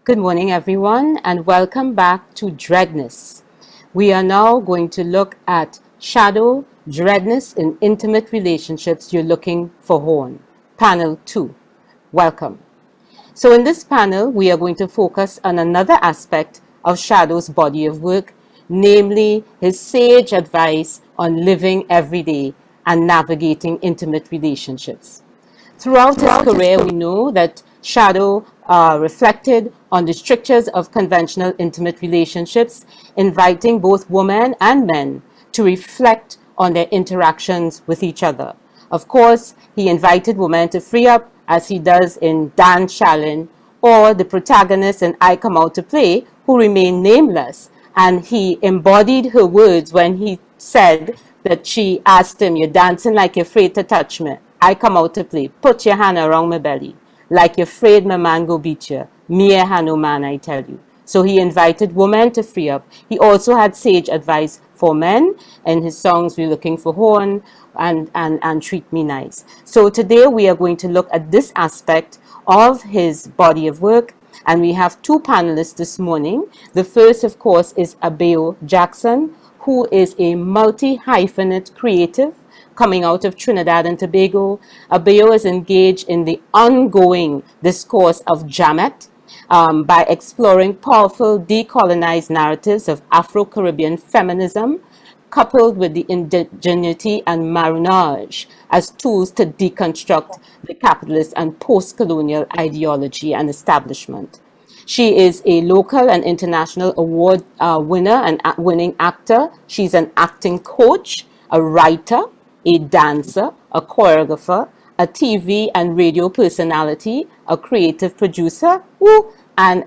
Good morning, everyone, and welcome back to Dreadness. We are now going to look at shadow, dreadness in intimate relationships you're looking for horn. Panel 2. Welcome. So in this panel, we are going to focus on another aspect of Shadow's body of work, namely his sage advice on living every day and navigating intimate relationships. Throughout his career, we know that Shadow reflected on the strictures of conventional intimate relationships, inviting both women and men to reflect on their interactions with each other. Of course, he invited women to free up, as he does in Dan Shallon, or the protagonist in I Come Out to Play, who remain nameless. And he embodied her words when he said that she asked him, "You're dancing like you're afraid to touch me. I come out to play. Put your hand around my belly. Like you're afraid my man go beat you. Me a hand no man, I tell you." So he invited women to free up. He also had sage advice for men. In his songs, We're Looking for Horn and Treat Me Nice. So today we are going to look at this aspect of his body of work. And we have two panelists this morning. The first, of course, is Abeo Jackson, who is a multi-hyphenate creative coming out of Trinidad and Tobago. Abeo is engaged in the ongoing discourse of Jamet by exploring powerful decolonized narratives of Afro-Caribbean feminism, coupled with the Indigeneity and Maroonage as tools to deconstruct the capitalist and post-colonial ideology and establishment. She is a local and international award winner and winning actor. She's an acting coach, a writer, a dancer, a choreographer, a TV and radio personality, a creative producer, and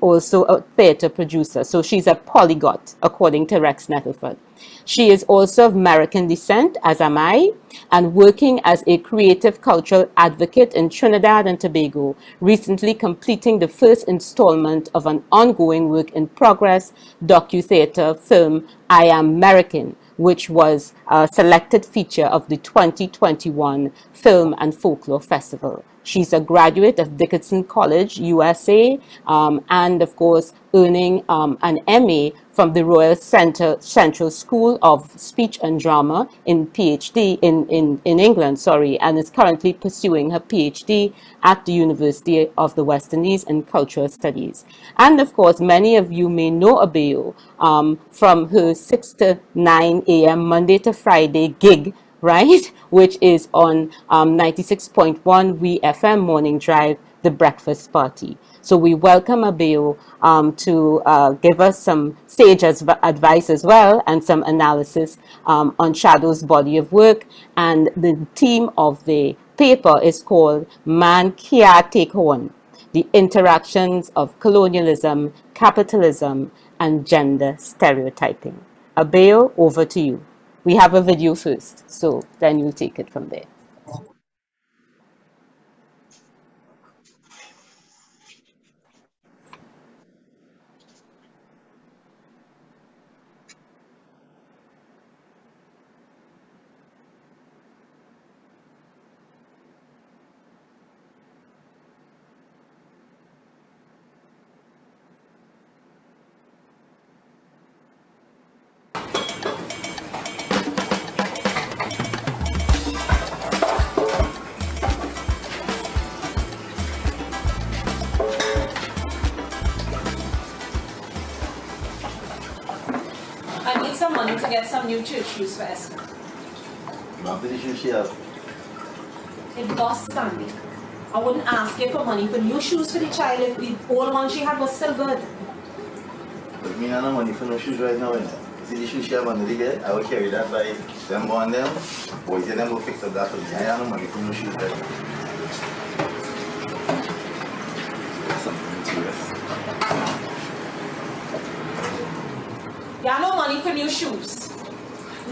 also a theater producer. So she's a polyglot, according to Rex Nettleford. She is also of Merikin descent, as am I, and working as a creative cultural advocate in Trinidad and Tobago, recently completing the first installment of an ongoing work in progress docu-theater film, I Am Merikin, which was a selected feature of the 2021 Film and Folklore Festival. She's a graduate of Dickinson College, USA, and of course earning an MA from the Royal Central School of Speech and Drama in PhD in England, and is currently pursuing her PhD at the University of the West Indies in Cultural Studies. And of course, many of you may know Abeo from her 6 to 9 a.m. Monday to Friday gig, right, which is on 96.1 WFM Morning Drive, The Breakfast Party. So we welcome Abeo to give us some sage advice as well and some analysis on Shadow's body of work. And the theme of the paper is called Man Kia Take Horn, the interactions of colonialism, capitalism, and gender stereotyping. Abeo, over to you. We have a video first, so then you'll take it from there. To get some new church shoes for Esther. How many shoes she have? It costs Sandy. I wouldn't ask her for money for new shoes for the child if the old one she had was still good. But me no money for no shoes right now. See the shoes she have under the bed? I will carry that by them on them. Boys them will fix up that for me. I have no money for no shoes right now. Something serious. You have no money for new shoes.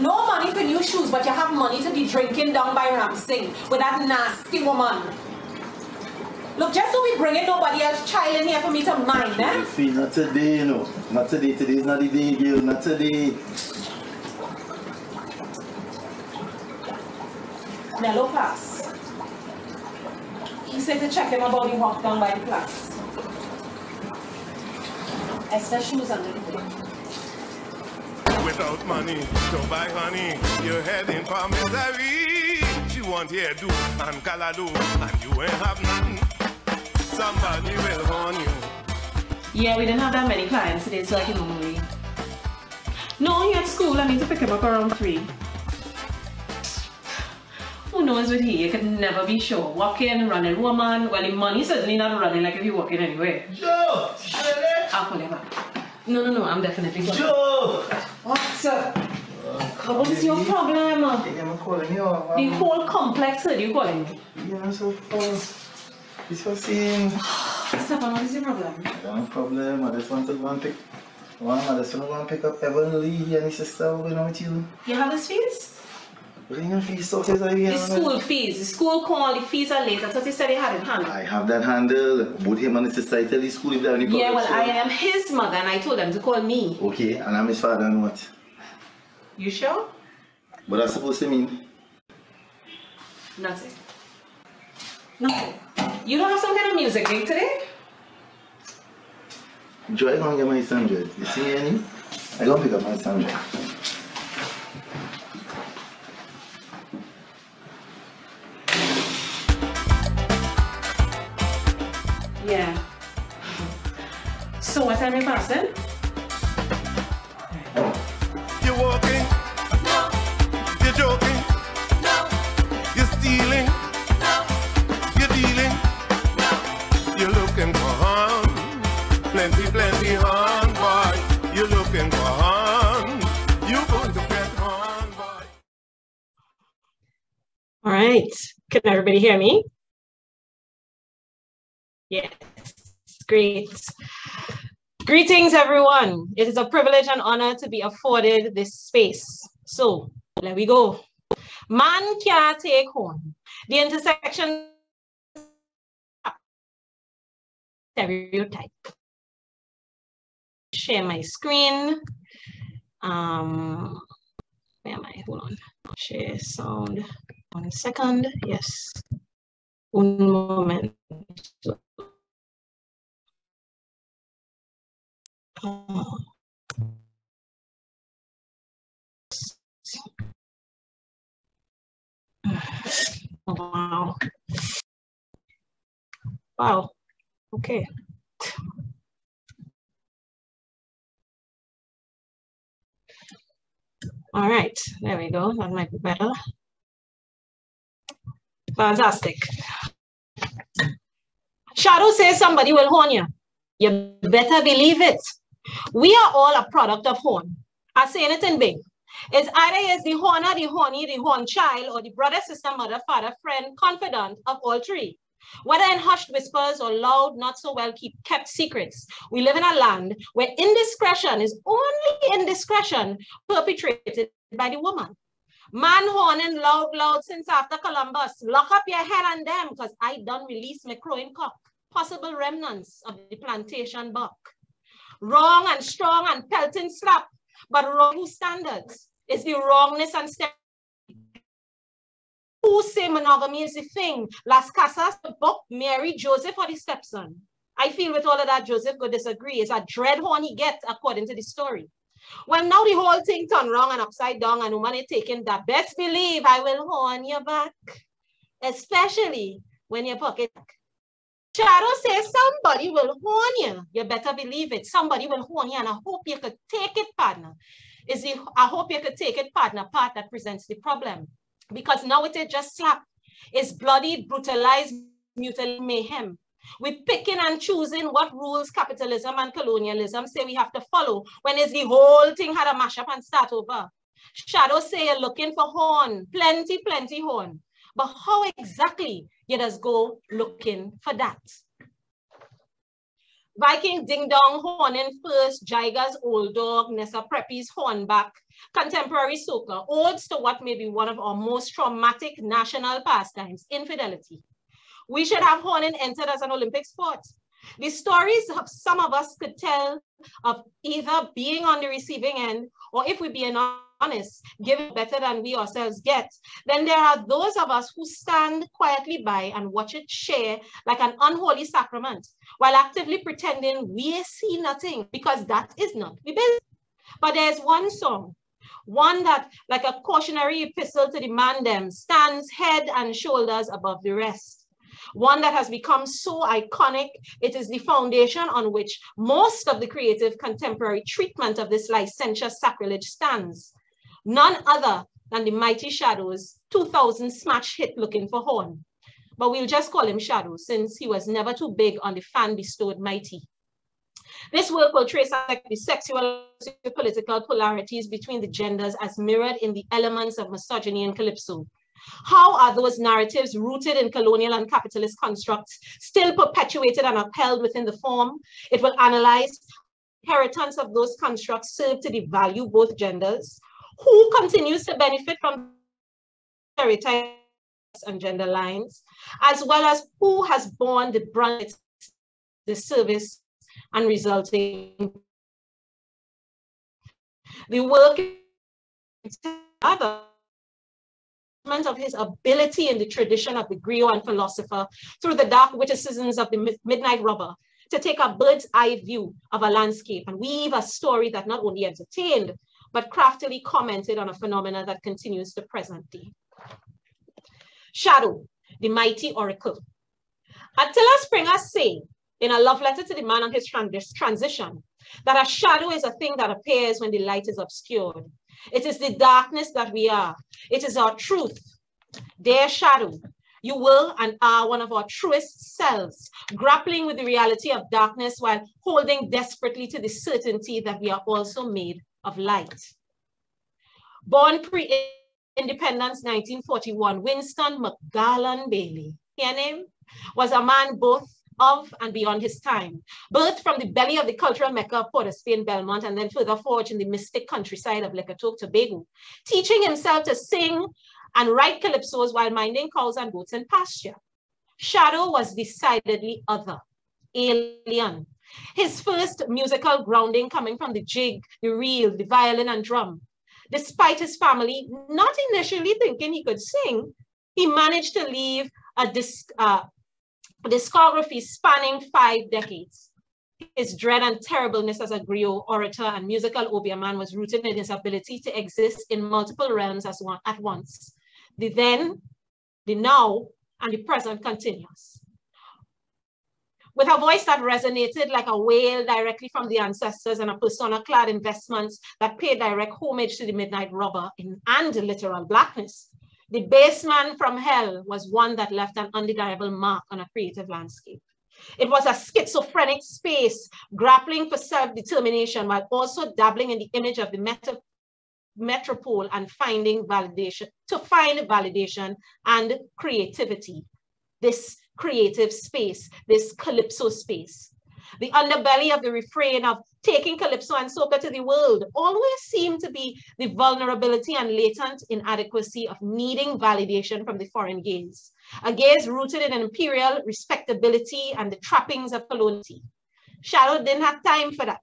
No money for new shoes, but you have money to be drinking down by Ramsing with that nasty woman. Look, just so we bring in nobody else's child in here for me to mind, eh? See, not today, you know. Not today. Today is not the day, girl. Not today. Mellow class. He said to check him about the walk down by the class. Extra shoes under the bed. Without money to buy honey, you're heading for misery. She want hairdo and calado, and you ain't have nothing. Somebody will horn you. Yeah, we didn't have that many clients today, so I can normally. No, he at school. I need to pick him up around 3. Who knows with he? You could never be sure. Walking, running woman. Well, the money certainly not running like if you're walking anywhere. Joe! I'll call him back. No, I'm definitely going. Joe! What, sir? What is your problem? I'm calling you. The whole complex heard you calling me. Yeah, so fast. It's for seeing. Stefan, what is your problem? No problem. I just want to go and pick. I just want to go and pick up Evan, Lee, and his sister going on with you. You have his fees? Bring your fees so again. The school fees. The school call, the fees are late. I thought he said he had it handled. I have that handle. Both him and his sister tell the school if there are any problems. Yeah, well, I am his mother and I told them to call me. Okay, and I'm his father and what? You sure? What that's supposed to mean? Nothing. Nothing. You don't have some kind of music gig today? Joy, I gonna get my standard. You see me, Annie? I gonna pick up my standard. Yeah. So what time are you passing? You're walking, no. You're joking, no. You're stealing, no. You're dealing, no. You're looking for harm, plenty harm, boy. You're looking for harm, you're going to get harm, boy. All right. Can everybody hear me? Yes, great. Greetings, everyone. It is a privilege and honor to be afforded this space. So, there we go. Man can't take home. The intersection stereotype. Share my screen. Where am I? Hold on. Share sound. 1 second. Yes. Un moment. Oh. Wow. Wow. Okay. All right. There we go. That might be better. Fantastic. Shadow says somebody will horn you. You better believe it. We are all a product of horn. I say anything big. It's either is the horner, the horny, the horn child, or the brother, sister, mother, father, friend, confidant of all three. Whether in hushed whispers or loud, not so well kept secrets, we live in a land where indiscretion is only indiscretion perpetrated by the woman. Man horning loud since after Columbus. Lock up your head on them because I done release my crowing cock. Possible remnants of the plantation buck. Wrong and strong and pelting slap, but wrong standards is the wrongness and step. Who say monogamy is the thing? Las Casas, the book, Mary, Joseph, or the stepson? I feel with all of that, Joseph could disagree. It's a dread horn he gets according to the story. Well, now the whole thing turned wrong and upside down and woman is taking that. Best believe I will horn you back, especially when your pocket. Shadow says somebody will horn you. You better believe it. Somebody will horn you, and I hope you could take it, partner. I hope you could take it, partner, part that presents the problem. Because now it is just slap. It's bloody, brutalized, mutilated mayhem. We're picking and choosing what rules capitalism and colonialism say we have to follow when it's the whole thing had a mash up and start over. Shadow say you're looking for horn, plenty horn. But how exactly you just go looking for that? Viking Ding Dong horning first, Jiga's old dog, Nessa Preppy's hornback, contemporary soca, odes to what may be one of our most traumatic national pastimes, infidelity. We should have horning entered as an Olympic sport. The stories of some of us could tell of either being on the receiving end or if we be not honest, giving better than we ourselves get, then there are those of us who stand quietly by and watch it share like an unholy sacrament, while actively pretending we see nothing, because that is not the business. But there's one song, one that, like a cautionary epistle to the man them, stands head and shoulders above the rest. One that has become so iconic, it is the foundation on which most of the creative contemporary treatment of this licentious sacrilege stands. None other than the Mighty Shadow's 2000 smash hit Lookin for Horn. But we'll just call him Shadow, since he was never too big on the fan-bestowed mighty. This work will trace the sexual and political polarities between the genders as mirrored in the elements of misogyny and calypso. How are those narratives rooted in colonial and capitalist constructs still perpetuated and upheld within the form? It will analyze inheritance of those constructs serve to devalue both genders, who continues to benefit from stereotypes and gender lines, as well as who has borne the brunt of the service and resulting. The work of his ability in the tradition of the griot and philosopher through the dark witticisms of the midnight robber to take a bird's eye view of a landscape and weave a story that not only entertained, but craftily commented on a phenomena that continues to present day. Shadow, the mighty oracle. Attila Springer say in a love letter to the man on his transition that a shadow is a thing that appears when the light is obscured. It is the darkness that we are. It is our truth. Dear shadow, you will and are one of our truest selves, grappling with the reality of darkness while holding desperately to the certainty that we are also made of light. Born pre-independence 1941, Winston McGarland Bailey, his name, was a man both of and beyond his time, birthed from the belly of the cultural mecca of Port of Spain, Belmont, and then further forged in the mystic countryside of Tobago, teaching himself to sing and write calypsos while minding cows and goats in pasture. Shadow was decidedly other, alien. His first musical grounding coming from the jig, the reel, the violin and drum. Despite his family not initially thinking he could sing, he managed to leave a discography spanning 5 decades. His dread and terribleness as a griot, orator, and musical obeah man was rooted in his ability to exist in multiple realms at once. The then, the now, and the present continuous. With a voice that resonated like a wail directly from the ancestors and a persona-clad investments that paid direct homage to the midnight robber and literal blackness, the baseman from hell was one that left an undeniable mark on a creative landscape. It was a schizophrenic space grappling for self-determination while also dabbling in the image of the metropole and find validation and creativity. This creative space, this calypso space. The underbelly of the refrain of taking calypso and soca to the world always seemed to be the vulnerability and latent inadequacy of needing validation from the foreign gaze, a gaze rooted in an imperial respectability and the trappings of coloniality. Shadow didn't have time for that.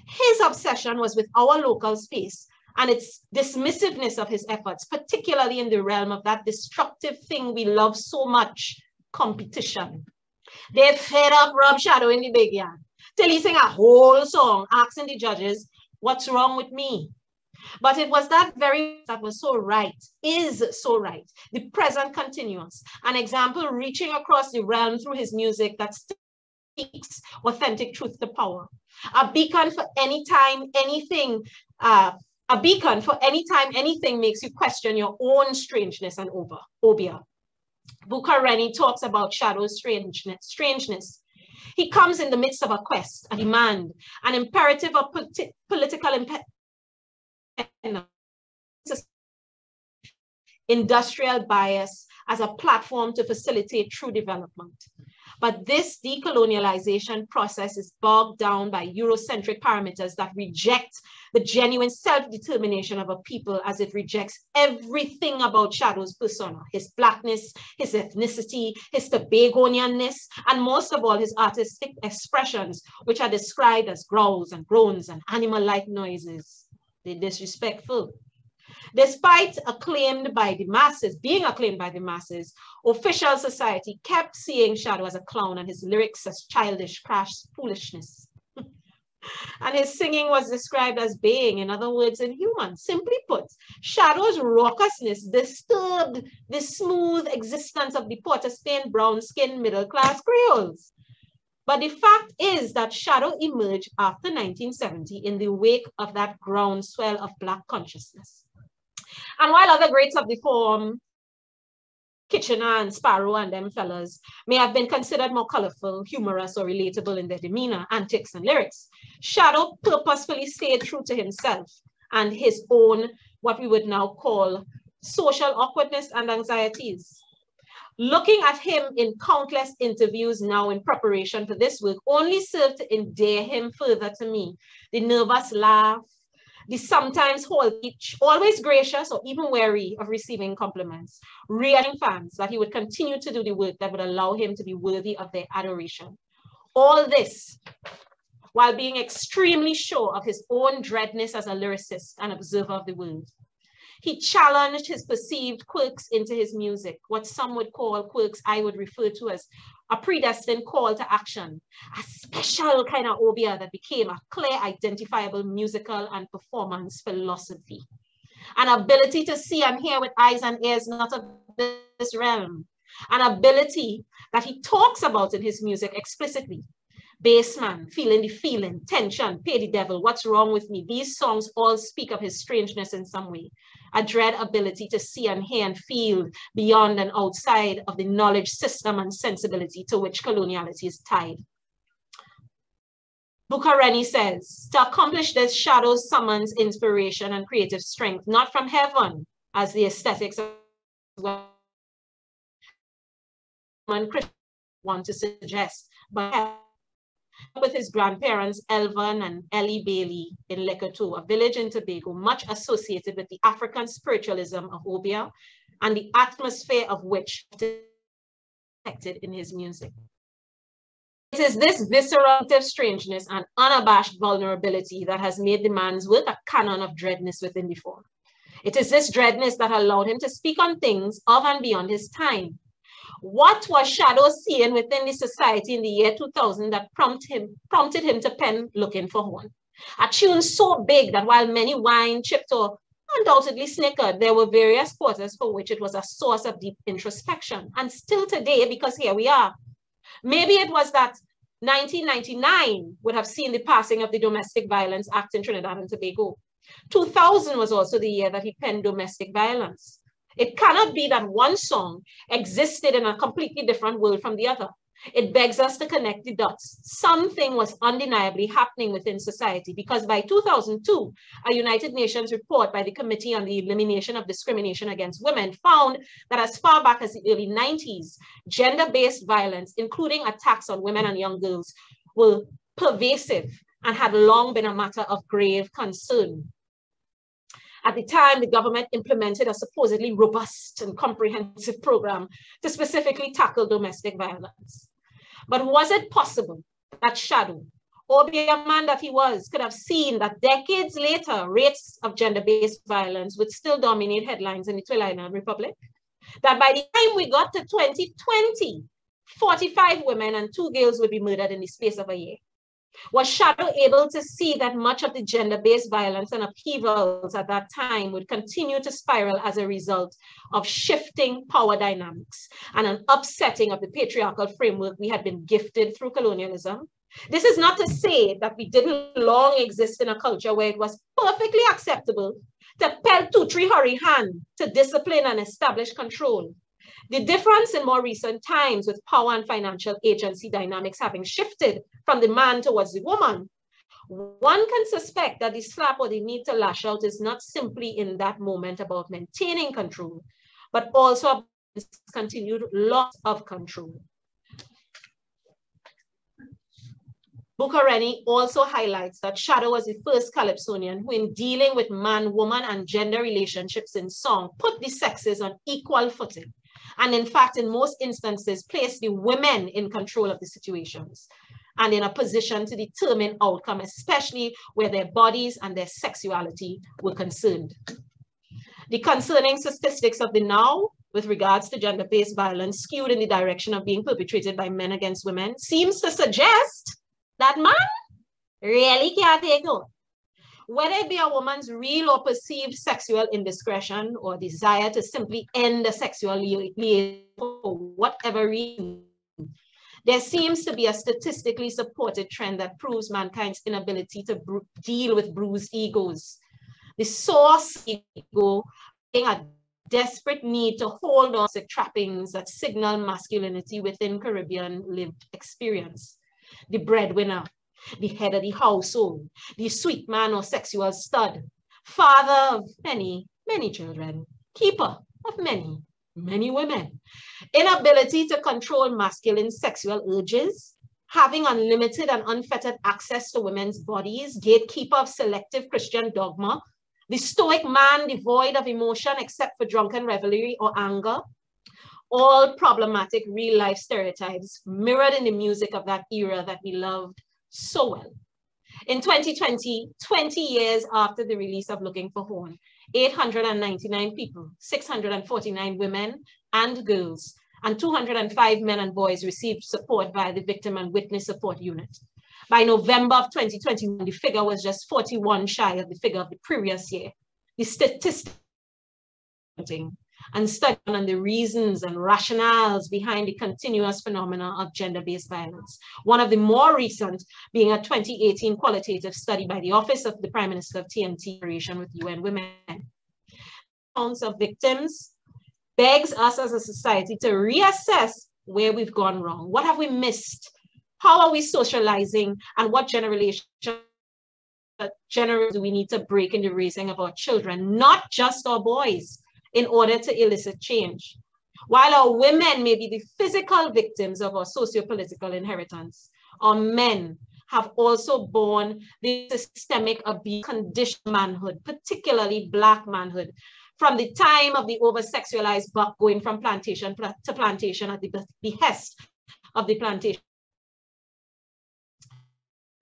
His obsession was with our local space and its dismissiveness of his efforts, particularly in the realm of that destructive thing we love so much, competition. They fed up Rob Shadow in the big yard till he sang a whole song asking the judges, what's wrong with me? But it was that very that was so right, is so right, the present continuous, an example reaching across the realm through his music that speaks authentic truth to power. A beacon for any time, anything, anything makes you question your own strangeness and obeah. Bukareni talks about Shadow's strangeness. He comes in the midst of a quest, a demand, an imperative of political independence, industrial bias as a platform to facilitate true development. But this decolonialization process is bogged down by Eurocentric parameters that reject the genuine self-determination of a people as it rejects everything about Shadow's persona, his blackness, his ethnicity, his Tobagonianness, and most of all, his artistic expressions, which are described as growls and groans and animal-like noises. They're disrespectful. Despite acclaimed by the masses, being acclaimed by the masses, official society kept seeing Shadow as a clown and his lyrics as childish, crass foolishness. And his singing was described as baying, in other words, inhuman. Simply put, Shadow's raucousness disturbed the smooth existence of the Port-of-Spain brown-skinned middle-class Creoles. But the fact is that Shadow emerged after 1970 in the wake of that groundswell of Black consciousness. And while other greats of the form, Kitchener and Sparrow and them fellas, may have been considered more colorful, humorous, or relatable in their demeanor, antics, and lyrics, Shadow purposefully stayed true to himself and his own, what we would now call, social awkwardness and anxieties. Looking at him in countless interviews now in preparation for this work only served to endear him further to me. The nervous laugh, the sometimes always gracious or even wary of receiving compliments, reassuring fans that he would continue to do the work that would allow him to be worthy of their adoration. All this while being extremely sure of his own dreadness as a lyricist and observer of the world. He challenged his perceived quirks into his music, what some would call quirks I would refer to as a predestined call to action, a special kind of obia that became a clear, identifiable musical and performance philosophy. An ability to see and hear with eyes and ears not of this realm. An ability that he talks about in his music explicitly. Bassman, feeling the feeling, tension, pay the devil, what's wrong with me? These songs all speak of his strangeness in some way. A dread ability to see and hear and feel beyond and outside of the knowledge system and sensibility to which coloniality is tied. Bukareni says, to accomplish this, Shadow summons inspiration and creative strength, not from heaven, as the aesthetics of Christians want to suggest, but with his grandparents, Elvin and Ellie Bailey in Lekoto, a village in Tobago, much associated with the African spiritualism of Obia and the atmosphere of which is detected in his music. It is this visceral strangeness and unabashed vulnerability that has made the man's work a canon of dreadness within the form. It is this dreadness that allowed him to speak on things of and beyond his time. What was Shadow seeing within the society in the year 2000 that prompted him to pen Lookin for Horn? A tune so big that while many whined, chipped, or undoubtedly snickered, there were various quarters for which it was a source of deep introspection. And still today, because here we are. Maybe it was that 1999 would have seen the passing of the Domestic Violence Act in Trinidad and Tobago. 2000 was also the year that he penned Domestic Violence. It cannot be that one song existed in a completely different world from the other. It begs us to connect the dots. Something was undeniably happening within society because by 2002, a United Nations report by the Committee on the Elimination of Discrimination Against Women found that as far back as the early 90s, gender-based violence, including attacks on women and young girls, were pervasive and had long been a matter of grave concern. At the time, the government implemented a supposedly robust and comprehensive program to specifically tackle domestic violence. But was it possible that Shadow, or be a man that he was, could have seen that decades later, rates of gender-based violence would still dominate headlines in the Trinidad Republic? That by the time we got to 2020, 45 women and 2 girls would be murdered in the space of a year? Was Shadow able to see that much of the gender-based violence and upheavals at that time would continue to spiral as a result of shifting power dynamics and an upsetting of the patriarchal framework we had been gifted through colonialism? This is not to say that we didn't long exist in a culture where it was perfectly acceptable to pelt 2-3 hurry hand to discipline and establish control. The difference in more recent times with power and financial agency dynamics having shifted from the man towards the woman, one can suspect that the slap or the need to lash out is not simply in that moment about maintaining control, but also about this continued loss of control. Bukareni also highlights that Shadow was the first Calypsonian who, in dealing with man, woman, and gender relationships in song, put the sexes on equal footing. And in fact, in most instances, placed the women in control of the situations and in a position to determine outcome, especially where their bodies and their sexuality were concerned. The concerning statistics of the now with regards to gender-based violence skewed in the direction of being perpetrated by men against women seems to suggest that man really can't take over. Whether it be a woman's real or perceived sexual indiscretion or desire to simply end the sexual liaison for whatever reason, there seems to be a statistically supported trend that proves mankind's inability to deal with bruised egos. The source ego being a desperate need to hold on to trappings that signal masculinity within Caribbean lived experience. The breadwinner, the head of the household, the sweet man or sexual stud, father of many, many children, keeper of many, many women, inability to control masculine sexual urges, having unlimited and unfettered access to women's bodies, gatekeeper of selective Christian dogma, the stoic man devoid of emotion except for drunken revelry or anger, all problematic real-life stereotypes mirrored in the music of that era that we loved so well. In 2020, 20 years after the release of Looking for Horn, 899 people, 649 women and girls, and 205 men and boys received support via the Victim and Witness Support Unit. By November of 2021, the figure was just 41 shy of the figure of the previous year. The statistics and studying on the reasons and rationales behind the continuous phenomena of gender-based violence. One of the more recent being a 2018 qualitative study by the Office of the Prime Minister of TNT with UN Women. Counts of victims begs us as a society to reassess where we've gone wrong. What have we missed? How are we socializing? And what generally do we need to break in the raising of our children, not just our boys, in order to elicit change? While our women may be the physical victims of our socio-political inheritance, our men have also borne the systemic abuse conditioned manhood, particularly Black manhood, from the time of the over-sexualized buck going from plantation to plantation at the behest of the plantation,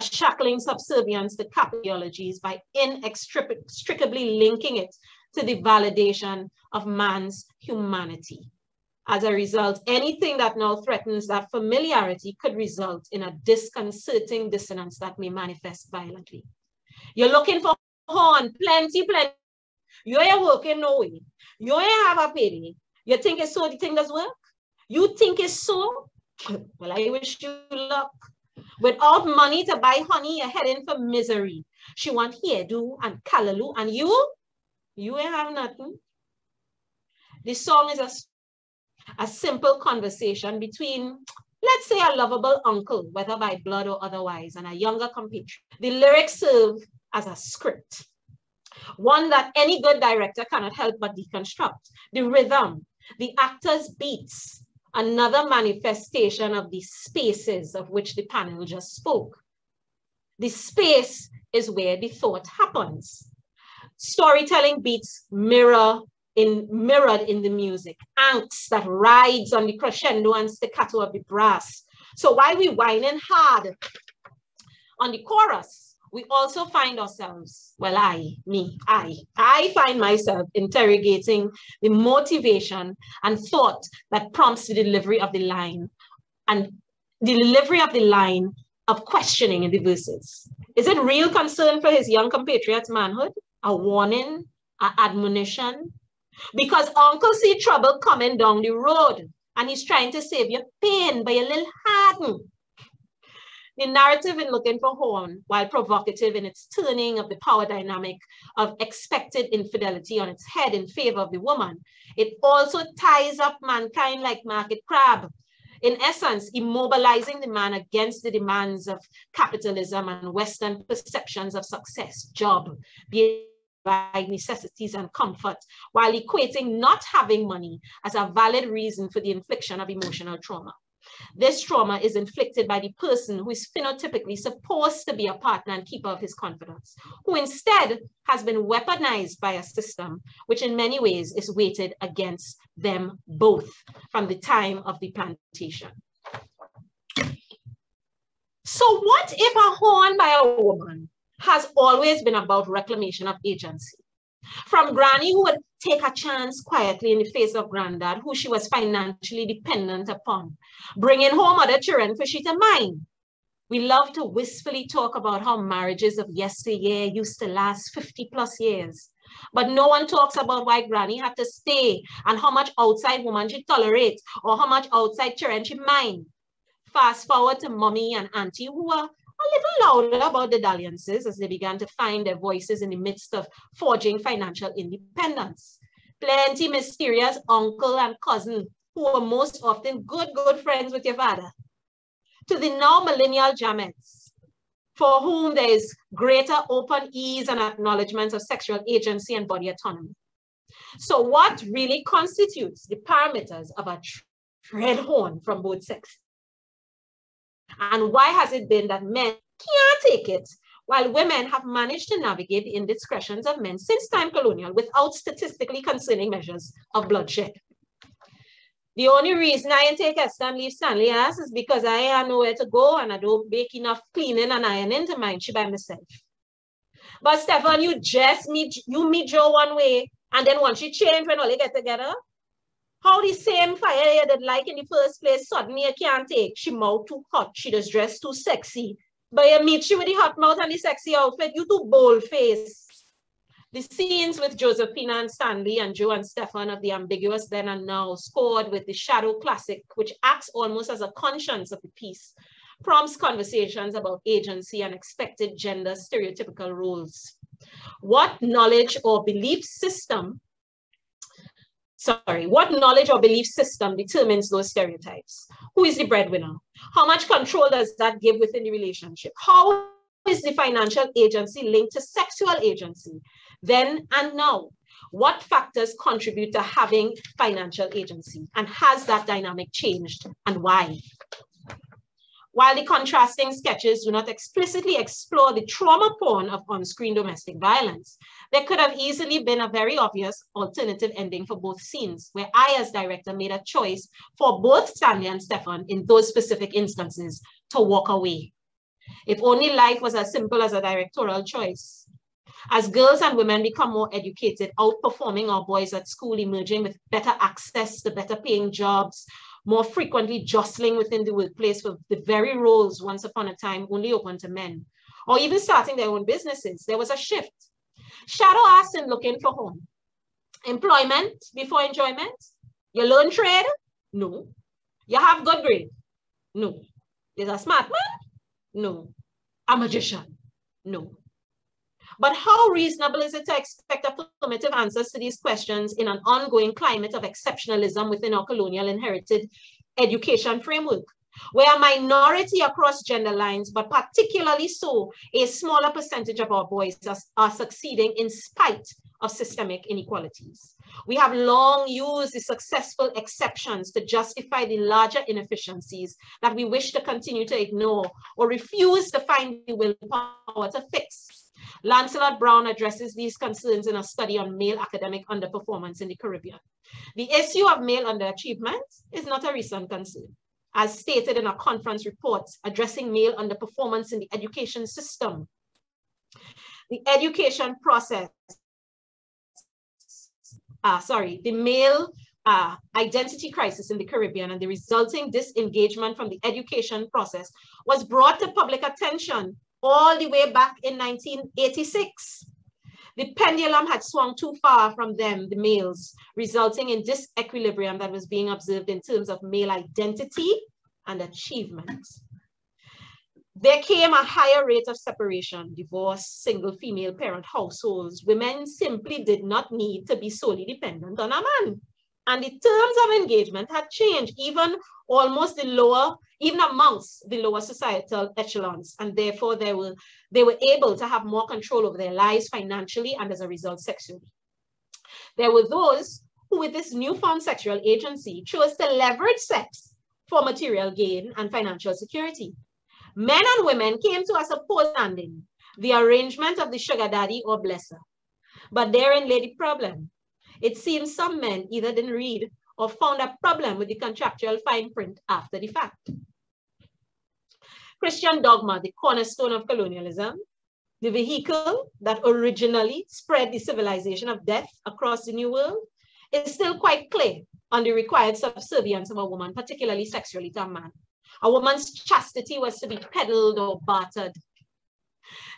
shackling subservience to ideologies by inextricably linking it to the validation of man's humanity. As a result, anything that now threatens that familiarity could result in a disconcerting dissonance that may manifest violently. You're looking for horn, plenty. You ain't working no way. You ain't have a payday. You think it's so, the thing does work? You think it's so? Well, I wish you luck. Without money to buy honey, you're heading for misery. She want hairdo and callaloo, and you ain't have nothing. This song is a simple conversation between, let's say, a lovable uncle, whether by blood or otherwise, and a younger compatriot. The lyrics serve as a script, one that any good director cannot help but deconstruct. The rhythm, the actor's beats, another manifestation of the spaces of which the panel just spoke. The space is where the thought happens. Storytelling beats mirrored in the music, angst that rides on the crescendo and staccato of the brass. So while we whining hard on the chorus, we also find ourselves, well, I find myself interrogating the motivation and thought that prompts the delivery of the line, and the delivery of the line of questioning in the verses. Is it real concern for his young compatriot's manhood? A warning, an admonition? Because uncle see trouble coming down the road and he's trying to save your pain by a little harden. The narrative in Looking for Horn, while provocative in its turning of the power dynamic of expected infidelity on its head in favor of the woman, it also ties up mankind like market crab. In essence, immobilizing the man against the demands of capitalism and Western perceptions of success, job, being by necessities and comfort, while equating not having money as a valid reason for the infliction of emotional trauma. This trauma is inflicted by the person who is phenotypically supposed to be a partner and keeper of his confidence, who instead has been weaponized by a system which in many ways is weighted against them both from the time of the plantation. So what if a horn by a woman has always been about reclamation of agency? From Granny, who would take a chance quietly in the face of Granddad, who she was financially dependent upon, bringing home other children for she to mind. We love to wistfully talk about how marriages of yesteryear used to last 50+ years. But no one talks about why Granny had to stay and how much outside woman she tolerates or how much outside children she mind. Fast forward to Mommy and Auntie, who were a little louder about the dalliances as they began to find their voices in the midst of forging financial independence. Plenty mysterious uncle and cousin who were most often good friends with your father. To the now millennial jamettes, for whom there is greater open ease and acknowledgement of sexual agency and body autonomy. So what really constitutes the parameters of a thread horn from both sexes? And why has it been that men can't take it while women have managed to navigate the indiscretions of men since time colonial without statistically concerning measures of bloodshed? The only reason I ain't take Esther and leave Stanley ass is because I ain't nowhere to go and I don't make enough cleaning and ironing to mind she by myself. But Stefan, you meet Joe one way and then once you change when all you get together, how the same fire you did like in the first place suddenly you can't take. She mouth too hot, she just dressed too sexy. But you meet she with the hot mouth and the sexy outfit, you too bold face. The scenes with Josephina and Stanley and Joe and Stefan of the ambiguous then and now scored with the shadow classic, which acts almost as a conscience of the piece, prompts conversations about agency and expected gender stereotypical roles. What knowledge or belief system determines those stereotypes? Who is the breadwinner? How much control does that give within the relationship? How is the financial agency linked to sexual agency? Then and now, what factors contribute to having financial agency? And has that dynamic changed and why? While the contrasting sketches do not explicitly explore the trauma porn of on-screen domestic violence, there could have easily been a very obvious alternative ending for both scenes, where I, as director, made a choice for both Stanley and Stefan in those specific instances to walk away. If only life was as simple as a directorial choice. As girls and women become more educated, outperforming our boys at school, emerging with better access to better paying jobs, more frequently jostling within the workplace for the very roles once upon a time only open to men, or even starting their own businesses, there was a shift. Shadow asked in Lookin for home. Employment before enjoyment? You learn trade? No. You have good grade? No. Is a smart man? No. A magician? No. But how reasonable is it to expect affirmative answers to these questions in an ongoing climate of exceptionalism within our colonial inherited education framework, where a minority across gender lines, but particularly so, a smaller percentage of our boys are succeeding in spite of systemic inequalities? We have long used the successful exceptions to justify the larger inefficiencies that we wish to continue to ignore or refuse to find the willpower to fix. Lancelot Brown addresses these concerns in a study on male academic underperformance in the Caribbean. The issue of male underachievement is not a recent concern. As stated in a conference report addressing male underperformance in the education system, the education process, the male identity crisis in the Caribbean and the resulting disengagement from the education process was brought to public attention all the way back in 1986. The pendulum had swung too far from them, the males, resulting in disequilibrium that was being observed in terms of male identity and achievement. There came a higher rate of separation, divorce, single female parent households. Women simply did not need to be solely dependent on a man. And the terms of engagement had changed, even amongst the lower societal echelons. And therefore they were able to have more control over their lives financially and as a result sexually. There were those who with this newfound sexual agency chose to leverage sex for material gain and financial security. Men and women came to a supposed landing, the arrangement of the sugar daddy or blesser. But therein lay the problem. It seems some men either didn't read or found a problem with the contractual fine print after the fact. Christian dogma, the cornerstone of colonialism, the vehicle that originally spread the civilization of death across the New World, is still quite clear on the required subservience of a woman, particularly sexually, to a man. A woman's chastity was to be peddled or bartered.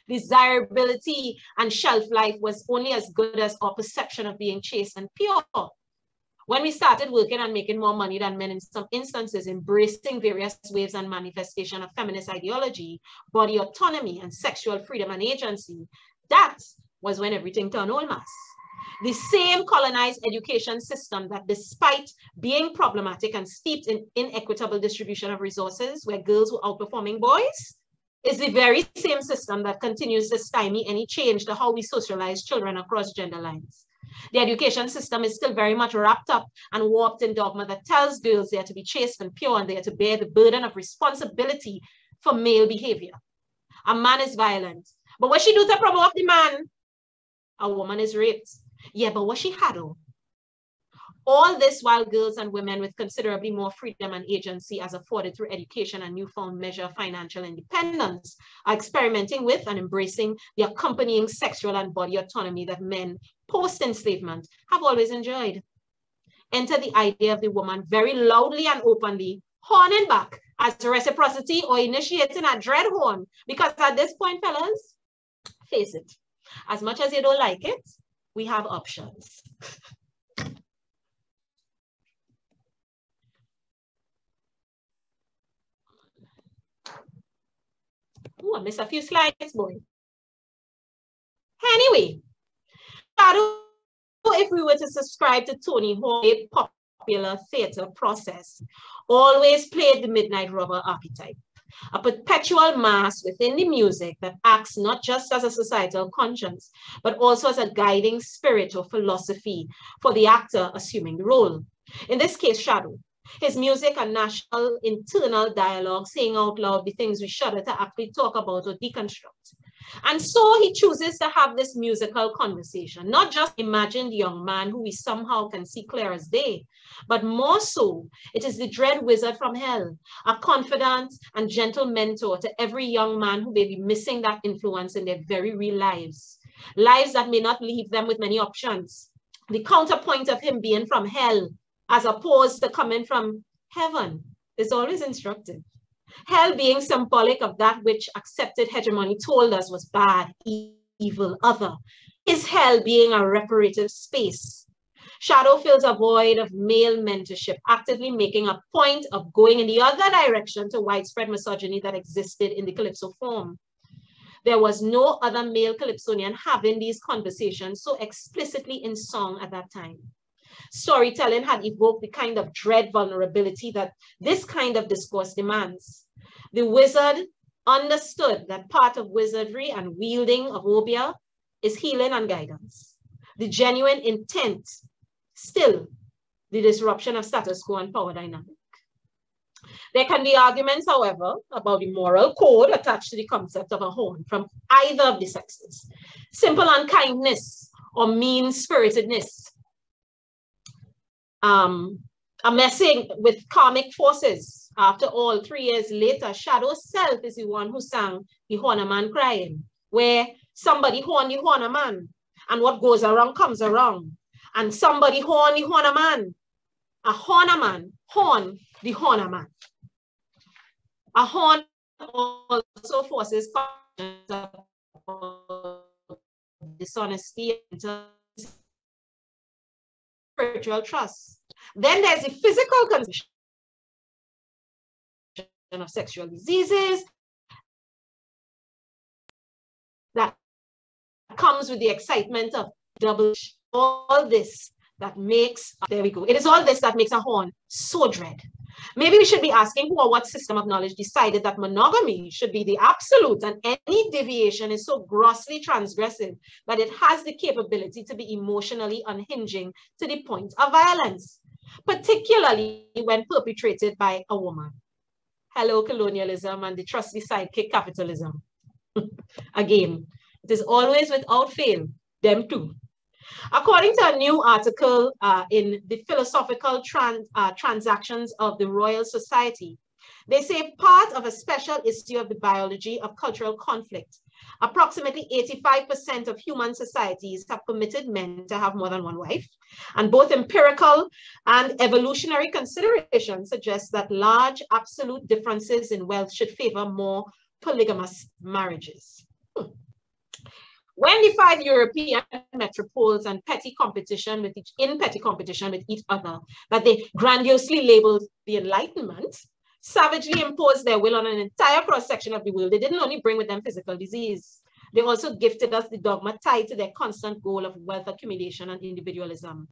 Desirability and shelf life was only as good as our perception of being chaste and pure. When we started working and making more money than men in some instances, embracing various waves and manifestation of feminist ideology, body autonomy, and sexual freedom and agency, that was when everything turned en masse. The same colonized education system that, despite being problematic and steeped in inequitable distribution of resources, where girls were outperforming boys, is the very same system that continues to stymie any change to how we socialize children across gender lines. The education system is still very much wrapped up and warped in dogma that tells girls they are to be chaste and pure and they are to bear the burden of responsibility for male behavior. A man is violent, but what she do to provoke the man? A woman is raped. Yeah, but what she had, all this while girls and women with considerably more freedom and agency as afforded through education and newfound measure of financial independence are experimenting with and embracing the accompanying sexual and body autonomy that men post-enslavement have always enjoyed. Enter the idea of the woman very loudly and openly horning back as reciprocity or initiating a dread horn, because at this point, fellas, face it, as much as you don't like it, we have options. Oh, I missed a few slides, boy. Anyway, if we were to subscribe to Tony Hall's popular theater process, always played the midnight robber archetype, a perpetual mass within the music that acts not just as a societal conscience, but also as a guiding spirit or philosophy for the actor assuming the role. In this case, Shadow. His music and national internal dialogue, saying out loud the things we shudder to actually talk about or deconstruct. And so he chooses to have this musical conversation, not just imagine the young man who we somehow can see clear as day, but more so, it is the dread wizard from hell, a confidant and gentle mentor to every young man who may be missing that influence in their very real lives, lives that may not leave them with many options. The counterpoint of him being from hell, as opposed to coming from heaven, is always instructive. Hell being symbolic of that which accepted hegemony told us was bad, evil, other. His hell being a reparative space. Shadow fills a void of male mentorship, actively making a point of going in the other direction to widespread misogyny that existed in the Calypso form. There was no other male Calypsonian having these conversations so explicitly in song at that time. Storytelling had evoked the kind of dread vulnerability that this kind of discourse demands. The wizard understood that part of wizardry and wielding of obeah is healing and guidance. The genuine intent, still the disruption of status quo and power dynamic. There can be arguments, however, about the moral code attached to the concept of a horn from either of the sexes. Simple unkindness or mean-spiritedness. A messing with karmic forces. After all, 3 years later, Shadow's self is the one who sang the Horner Man Crying, where somebody horn the Horner Man, and what goes around comes around. And somebody horn the Horner Man. A Horner Man horn the Horner Man. A horn also forces dishonesty and spiritual trust. Then there's the physical condition of sexual diseases that comes with the excitement of double, all this that makes, there we go. It is all this that makes a horn so dread. Maybe we should be asking who or what system of knowledge decided that monogamy should be the absolute and any deviation is so grossly transgressive that it has the capability to be emotionally unhinging to the point of violence, particularly when perpetrated by a woman. Hello, colonialism and the trusty sidekick capitalism. Again, it is always without fail, them too. According to a new article in the Philosophical Transactions of the Royal Society, they say part of a special issue of the biology of cultural conflict Approximately 85% of human societies have permitted men to have more than one wife, and both empirical and evolutionary considerations suggest that large absolute differences in wealth should favor more polygamous marriages. When the 5 European metropoles and petty competition with each other, that they grandiosely labeled the Enlightenment, savagely imposed their will on an entire cross-section of the world, they didn't only bring with them physical disease, they also gifted us the dogma tied to their constant goal of wealth accumulation and individualism.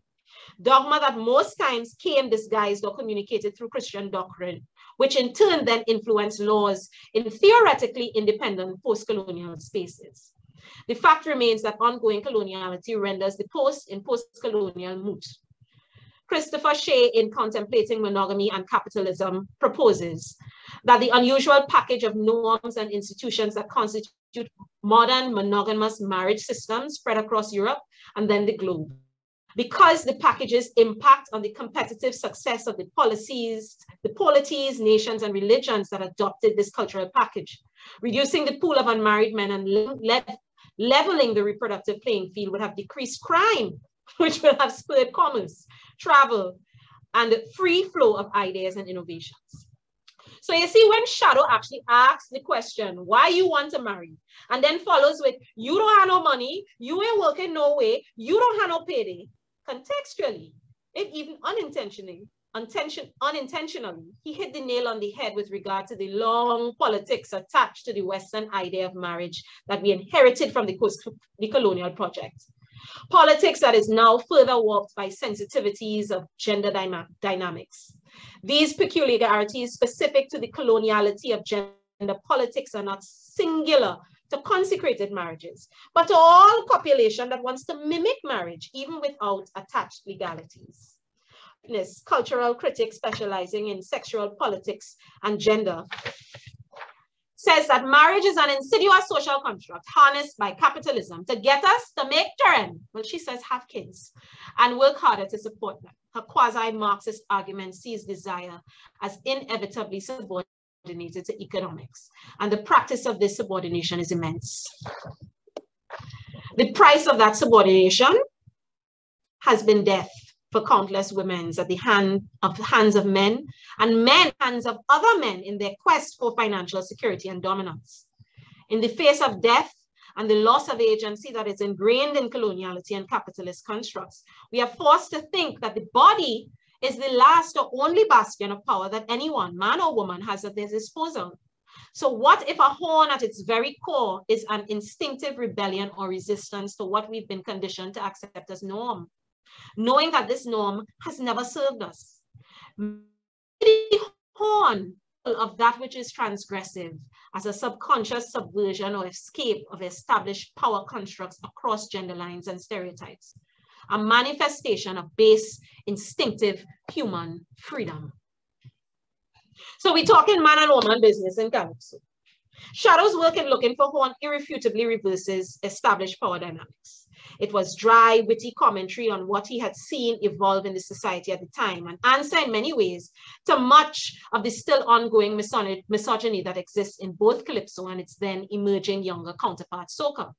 Dogma that most times came disguised or communicated through Christian doctrine, which in turn then influenced laws in theoretically independent post-colonial spaces. The fact remains that ongoing coloniality renders the post-colonial moot. Christopher Shea, in Contemplating Monogamy and Capitalism, proposes that the unusual package of norms and institutions that constitute modern monogamous marriage systems spread across Europe and then the globe, because the packages impact on the competitive success of the polities, nations, and religions that adopted this cultural package, reducing the pool of unmarried men and leveling the reproductive playing field would have decreased crime, which will have spurred commerce, travel, and free flow of ideas and innovations. So you see, when Shadow actually asks the question, why you want to marry, and then follows with, you don't have no money, you ain't working no way, you don't have no payday, contextually, if even unintentionally, he hit the nail on the head with regard to the long politics attached to the Western idea of marriage that we inherited from the colonial project. Politics that is now further warped by sensitivities of gender dynamics. These peculiarities specific to the coloniality of gender politics are not singular to consecrated marriages, but to all population that wants to mimic marriage, even without attached legalities. Cultural critic specializing in sexual politics and gender says that marriage is an insidious social construct harnessed by capitalism to get us to make children, well, she says have kids, and work harder to support them. Her quasi-Marxist argument sees desire as inevitably subordinated to economics, and the practice of this subordination is immense. The price of that subordination has been death for countless women at the hands of men, and hands of other men in their quest for financial security and dominance. In the face of death and the loss of agency that is ingrained in coloniality and capitalist constructs, we are forced to think that the body is the last or only bastion of power that anyone, man or woman, has at their disposal. So what if a horn at its very core is an instinctive rebellion or resistance to what we've been conditioned to accept as norm, knowing that this norm has never served us? The horn of that which is transgressive as a subconscious subversion or escape of established power constructs across gender lines and stereotypes, a manifestation of base instinctive human freedom. So we're talking man and woman business in Calypso. Shadow's work in Lookin for Horn irrefutably reverses established power dynamics. It was dry, witty commentary on what he had seen evolve in the society at the time, and answer in many ways to much of the still ongoing misogyny that exists in both Calypso and its then emerging younger counterpart, soca.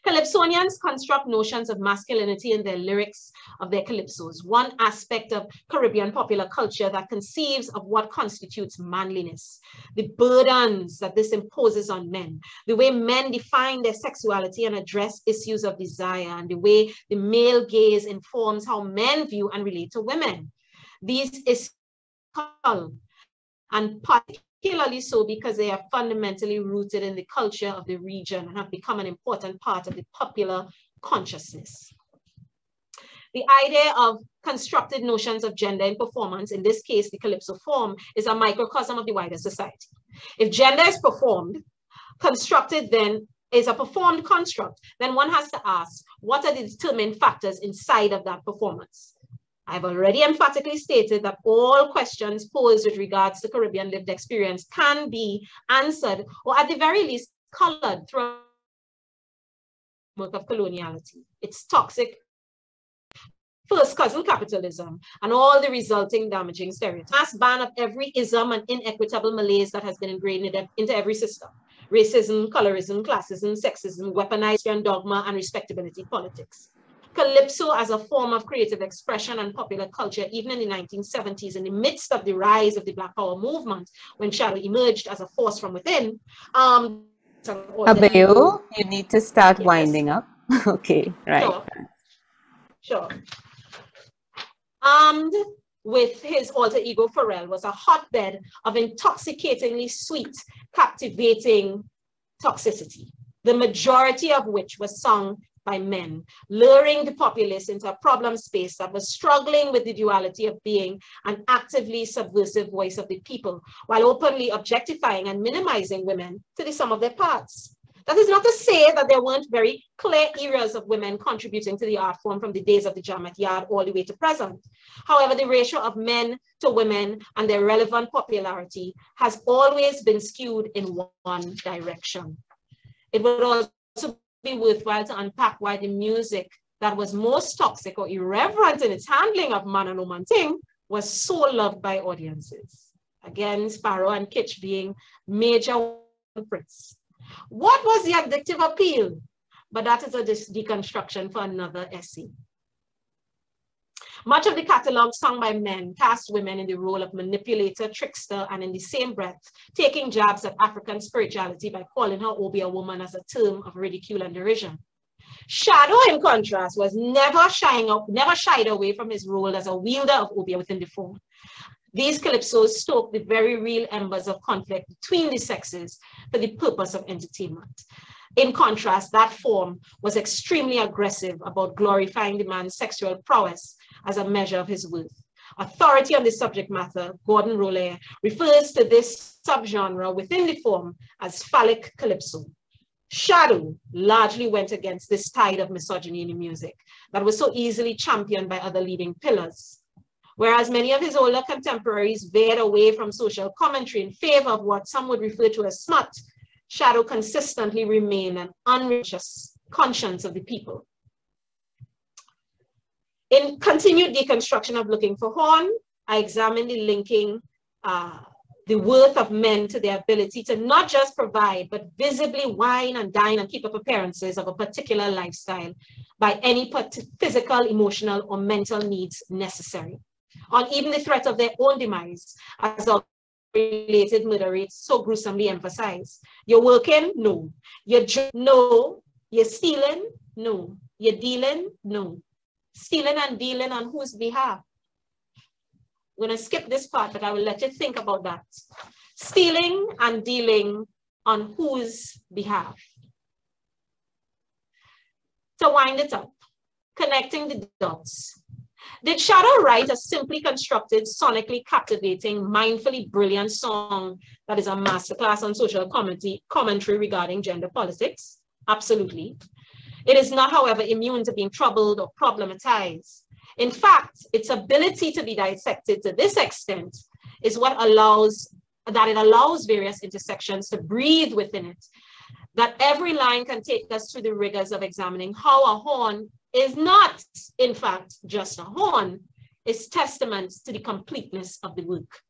Calypsonians construct notions of masculinity in their lyrics of their calypsos, one aspect of Caribbean popular culture that conceives of what constitutes manliness, the burdens that this imposes on men, the way men define their sexuality and address issues of desire, and the way the male gaze informs how men view and relate to women. These issues, and particularly so because they are fundamentally rooted in the culture of the region and have become an important part of the popular consciousness. The idea of constructed notions of gender in performance, in this case, the Calypso form, is a microcosm of the wider society. If gender is performed, constructed then is a performed construct, then one has to ask, what are the determined factors inside of that performance? I've already emphatically stated that all questions posed with regards to Caribbean lived experience can be answered, or at the very least colored through a framework of coloniality, its toxic first cousin capitalism, and all the resulting damaging stereotypes. Mass ban of every ism and inequitable malaise that has been ingrained into every system, racism, colorism, classism, sexism, weaponized dogma, and respectability politics. Calypso as a form of creative expression and popular culture, even in the 1970s, in the midst of the rise of the Black Power movement, when shadow emerged as a force from within. Abeo, you need to start winding up. Okay, right. Sure. Armed with his alter ego, Pharrell was a hotbed of intoxicatingly sweet, captivating toxicity, the majority of which was sung by men, luring the populace into a problem space that was struggling with the duality of being an actively subversive voice of the people, while openly objectifying and minimizing women to the sum of their parts. That is not to say that there weren't very clear eras of women contributing to the art form from the days of the Jam at Yard all the way to present. However, the ratio of men to women and their relevant popularity has always been skewed in one direction. It would also be worthwhile to unpack why the music that was most toxic or irreverent in its handling of man and woman thing was so loved by audiences. Again, Sparrow and Kitsch being major prints. What was the addictive appeal? But that is a deconstruction for another essay. Much of the catalog sung by men cast women in the role of manipulator, trickster, and in the same breath, taking jabs at African spirituality by calling her Obi a woman as a term of ridicule and derision. Shadow, in contrast, was never shied away from his role as a wielder of Obi within the form. These calypsos stoke the very real embers of conflict between the sexes for the purpose of entertainment. In contrast, that form was extremely aggressive about glorifying the man's sexual prowess as a measure of his worth. Authority on the subject matter, Gordon Roller, refers to this subgenre within the form as phallic calypso. Shadow largely went against this tide of misogyny in the music that was so easily championed by other leading pillars. Whereas many of his older contemporaries veered away from social commentary in favor of what some would refer to as smut, Shadow consistently remained an unrighteous conscience of the people. In continued deconstruction of Looking for Horn, I examined the linking the worth of men to their ability to not just provide, but visibly wine and dine and keep up appearances of a particular lifestyle by any physical, emotional, or mental needs necessary, on even the threat of their own demise, as our related murder rates so gruesomely emphasize. You're working? No. You're no. You're stealing? No. You're dealing? No. Stealing and dealing on whose behalf? I'm going to skip this part, but I will let you think about that. Stealing and dealing on whose behalf? To wind it up, connecting the dots. Did Shadow write a simply constructed, sonically captivating, mindfully brilliant song that is a masterclass on social commentary regarding gender politics? Absolutely. It is not, however, immune to being troubled or problematized. In fact, its ability to be dissected to this extent is what allows various intersections to breathe within it. That every line can take us through the rigors of examining how a horn is not, in fact, just a horn, is testament to the completeness of the work.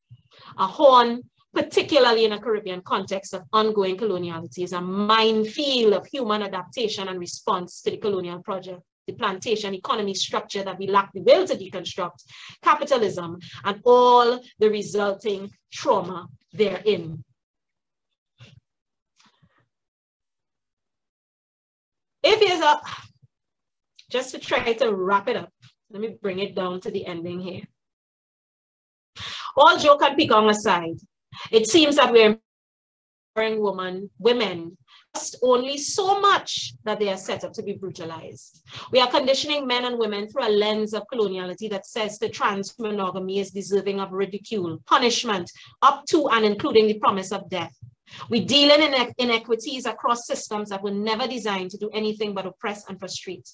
A horn, particularly in a Caribbean context of ongoing coloniality, is a minefield of human adaptation and response to the colonial project, the plantation economy structure that we lack the will to deconstruct, capitalism, and all the resulting trauma therein. If there's a, just to try to wrap it up, let me bring it down to the ending here. All joke and pick-on aside, it seems that we're empowering women just only so much that they are set up to be brutalized. We are conditioning men and women through a lens of coloniality that says the trans monogamy is deserving of ridicule, punishment, up to and including the promise of death. We deal in inequities across systems that were never designed to do anything but oppress and frustrate.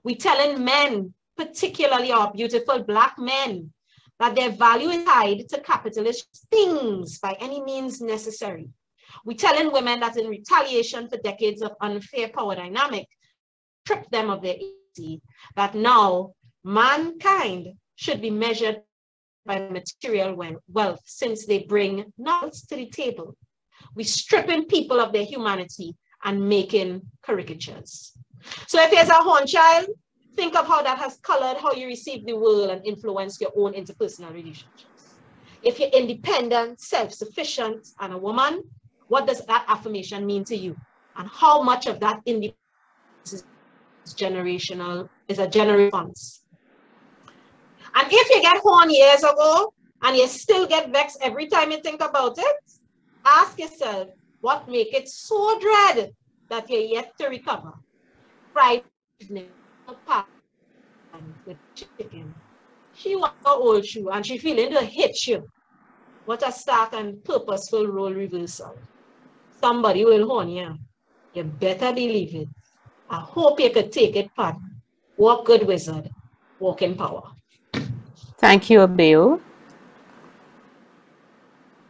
We telling men, particularly our beautiful Black men, that their value is tied to capitalist things by any means necessary. We telling women that in retaliation for decades of unfair power dynamic, strip them of their agency, that now mankind should be measured by material wealth since they bring knowledge to the table. We're stripping people of their humanity and making caricatures. So if there's a horn child, think of how that has colored how you receive the world and influenced your own interpersonal relationships. If you're independent, self-sufficient, and a woman, what does that affirmation mean to you? And how much of that independence is generational, is a generational response? And if you get horn years ago and you still get vexed every time you think about it, ask yourself, what make it so dread that you're yet to recover? Fried with chicken. She wants her old shoe and she feeling to hit you. What a stark and purposeful role reversal. Somebody will horn you. You better believe it. I hope you could take it, Pat. Walk good, wizard. Walk in power. Thank you, Abeo.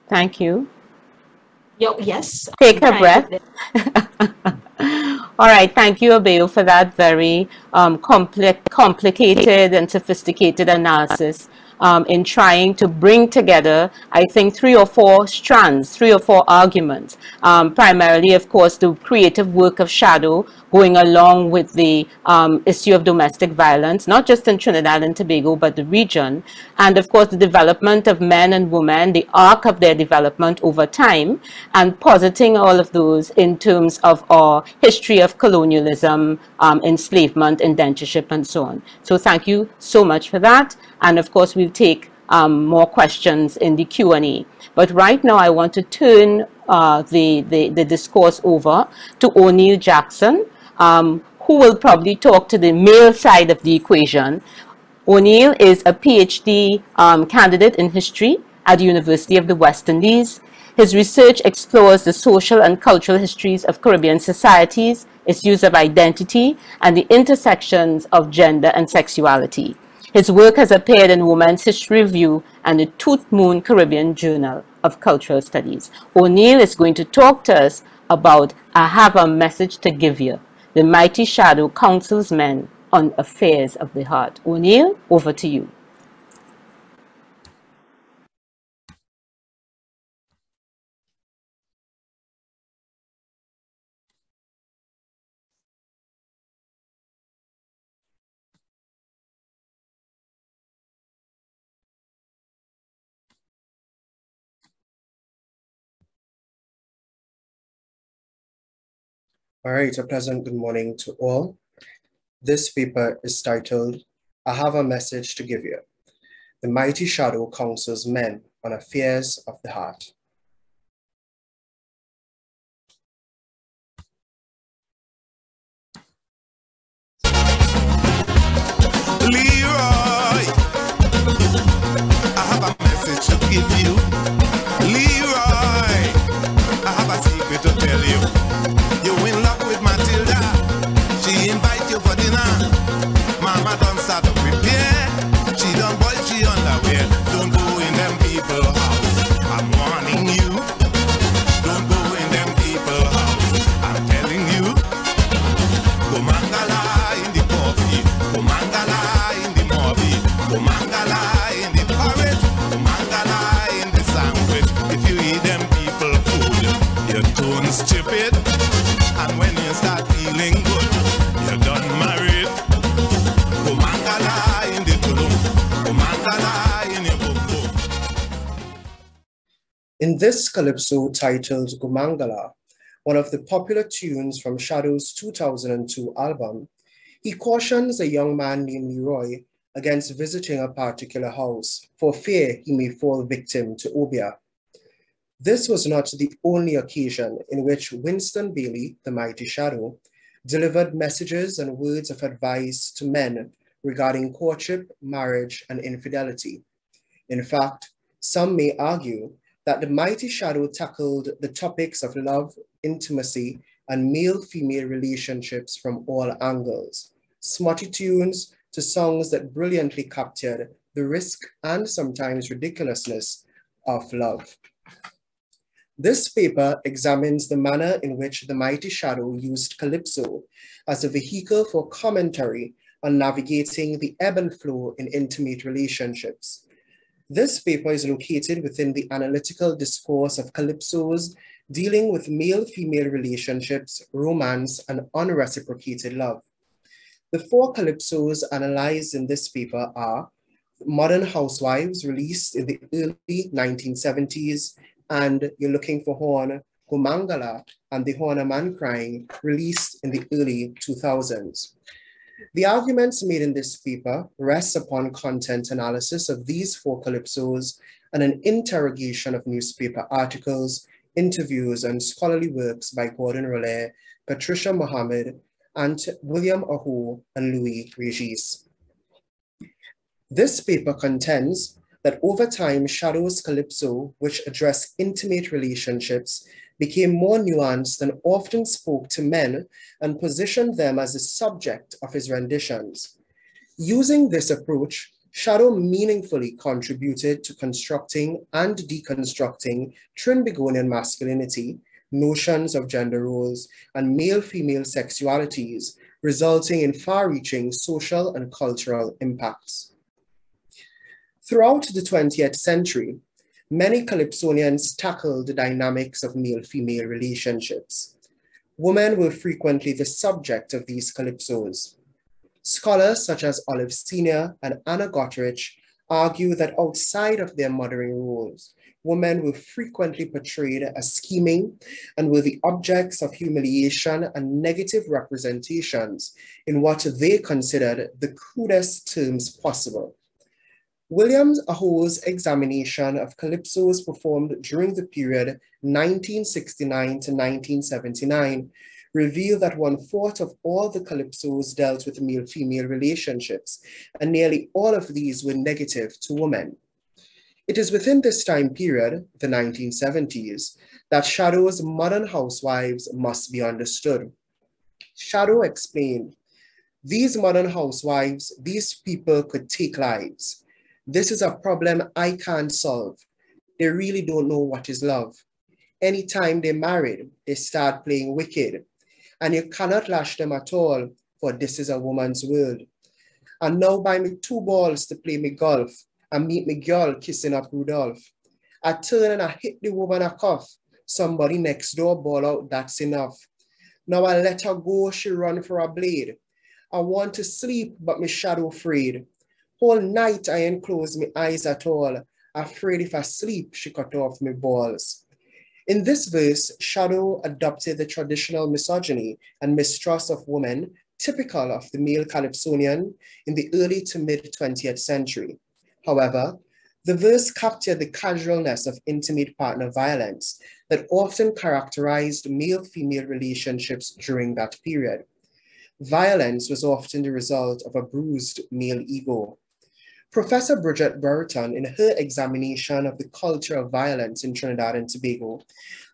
Thank you. Yes. Take a breath. All right, thank you, Abeo, for that very complicated and sophisticated analysis in trying to bring together, I think, 3 or 4 strands, 3 or 4 arguments. Primarily, of course, the creative work of Shadow going along with the issue of domestic violence, not just in Trinidad and Tobago, but the region. And of course, the development of men and women, the arc of their development over time, and positing all of those in terms of our history of colonialism, enslavement, indentureship, and so on. So thank you so much for that. And of course, we'll take more questions in the Q&A. But right now, I want to turn the discourse over to O'Neill Jackson, who will probably talk to the male side of the equation. O'Neill is a PhD candidate in history at the University of the West Indies. His research explores the social and cultural histories of Caribbean societies, issues of identity, and the intersections of gender and sexuality. His work has appeared in Women's History Review and the Tooth Moon Caribbean Journal of Cultural Studies. O'Neill is going to talk to us about I Have a Message to Give You, the Mighty Shadow counsels men on affairs of the heart. O'Neill, over to you. All right, a pleasant good morning to all. This paper is titled, I Have a Message to Give You. The Mighty Shadow counsels men on affairs of the heart. Leroy, I have a message to give you. Leroy, I have a secret to tell you. You in love with Matilda, she invite you for dinner. Mama done start to prepare, she done boil she underwear. Don't go in them people house, I'm warning you. Don't go in them people house, I'm telling you. Go mangala in the coffee, go mangala in the movie, go mangala in the porridge, go mangala in the sandwich. If you eat them people food, you turn stupid. And when you start feeling good, you're done married. Go mangala in the tulum, go mangala in the boom. In this calypso titled Gumangala, one of the popular tunes from Shadow's 2002 album, he cautions a young man named Leroy against visiting a particular house for fear he may fall victim to obia. This was not the only occasion in which Winston Bailey, the Mighty Shadow, delivered messages and words of advice to men regarding courtship, marriage, and infidelity. In fact, some may argue that the Mighty Shadow tackled the topics of love, intimacy, and male-female relationships from all angles, smutty tunes to songs that brilliantly captured the risk and sometimes ridiculousness of love. This paper examines the manner in which the Mighty Shadow used calypso as a vehicle for commentary on navigating the ebb and flow in intimate relationships. This paper is located within the analytical discourse of calypso's dealing with male-female relationships, romance, and unreciprocated love. The 4 calypsos analyzed in this paper are Modern Housewives, released in the early 1970s, and You're Looking for Horn, Gumangala, and The Horn a Man Crying, released in the early 2000s. The arguments made in this paper rest upon content analysis of these 4 calypsos and an interrogation of newspaper articles, interviews, and scholarly works by Gordon Rolle, Patricia Mohammed, and William Aho and Louis Regis. This paper contends that over time, Shadow's calypso, which address intimate relationships, became more nuanced and often spoke to men and positioned them as the subject of his renditions. Using this approach, Shadow meaningfully contributed to constructing and deconstructing Trinbagonian masculinity, notions of gender roles, and male-female sexualities, resulting in far-reaching social and cultural impacts. Throughout the 20th century, many Calypsonians tackled the dynamics of male-female relationships. Women were frequently the subject of these calypsos. Scholars such as Olive Senior and Anna Gotterich argue that outside of their mothering roles, women were frequently portrayed as scheming and were the objects of humiliation and negative representations in what they considered the crudest terms possible. William Aho's examination of calypsos performed during the period 1969 to 1979 revealed that 1/4 of all the calypsos dealt with male-female relationships, and nearly all of these were negative to women. It is within this time period, the 1970s, that Shadow's Modern Housewives must be understood. Shadow explained, "These modern housewives, these people could take lives. This is a problem I can't solve. They really don't know what is love. Anytime they're married, they start playing wicked. And you cannot lash them at all, for this is a woman's world. And now buy me 2 balls to play me golf and meet me girl kissing up Rudolph. I turn and I hit the woman a cuff. Somebody next door ball out, that's enough. Now I let her go, she run for a blade. I want to sleep, but me shadow afraid. Whole night I ain't close me eyes at all. Afraid if I sleep, she cut off me balls." In this verse, Shadow adopted the traditional misogyny and mistrust of women typical of the male Calypsonian in the early to mid-20th century. However, the verse captured the casualness of intimate partner violence that often characterized male-female relationships during that period. Violence was often the result of a bruised male ego. Professor Bridget Burton, in her examination of the culture of violence in Trinidad and Tobago,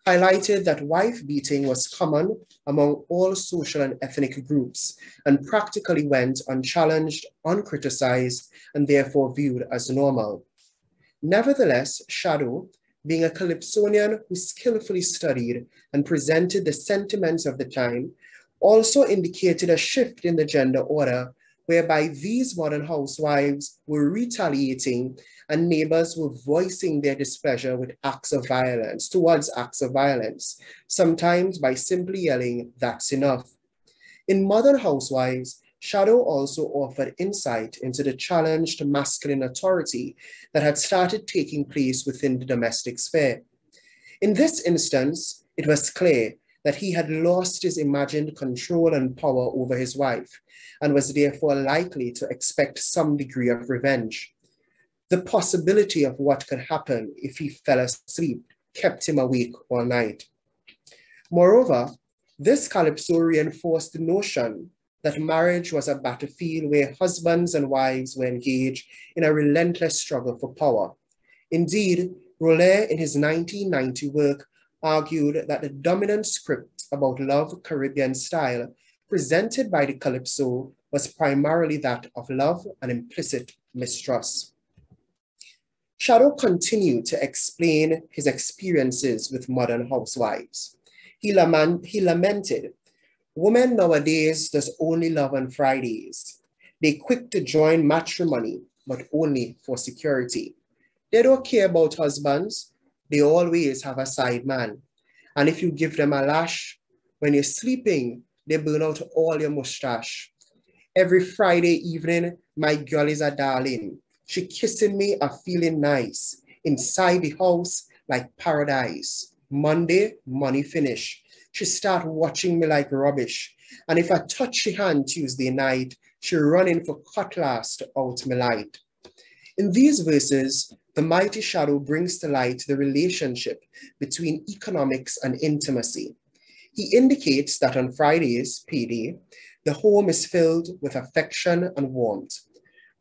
highlighted that wife beating was common among all social and ethnic groups and practically went unchallenged, uncriticized, and therefore viewed as normal. Nevertheless, Shadow, being a Calypsonian who skillfully studied and presented the sentiments of the time, also indicated a shift in the gender order whereby these modern housewives were retaliating and neighbors were voicing their displeasure with acts of violence, towards acts of violence, sometimes by simply yelling, "That's enough." In Modern Housewives, Shadow also offered insight into the challenge to masculine authority that had started taking place within the domestic sphere. In this instance, it was clear that he had lost his imagined control and power over his wife, and was therefore likely to expect some degree of revenge. The possibility of what could happen if he fell asleep kept him awake all night. Moreover, this calypso reinforced the notion that marriage was a battlefield where husbands and wives were engaged in a relentless struggle for power. Indeed, Rolle, in his 1990 work, argued that the dominant script about love Caribbean style presented by the calypso was primarily that of love and implicit mistrust. Shadow continued to explain his experiences with modern housewives. He lamented, "Women nowadays does only love on Fridays. They quick to join matrimony, but only for security. They don't care about husbands. They always have a side man. And if you give them a lash, when you're sleeping, they burn out all your mustache. Every Friday evening, my girl is a darling. She kissing me, a feeling nice. Inside the house, like paradise. Monday, money finish. She start watching me like rubbish. And if I touch she hand Tuesday night, she running for cutlass to out me light. In these verses, the mighty shadow brings to light the relationship between economics and intimacy. He indicates that on Fridays, payday, the home is filled with affection and warmth.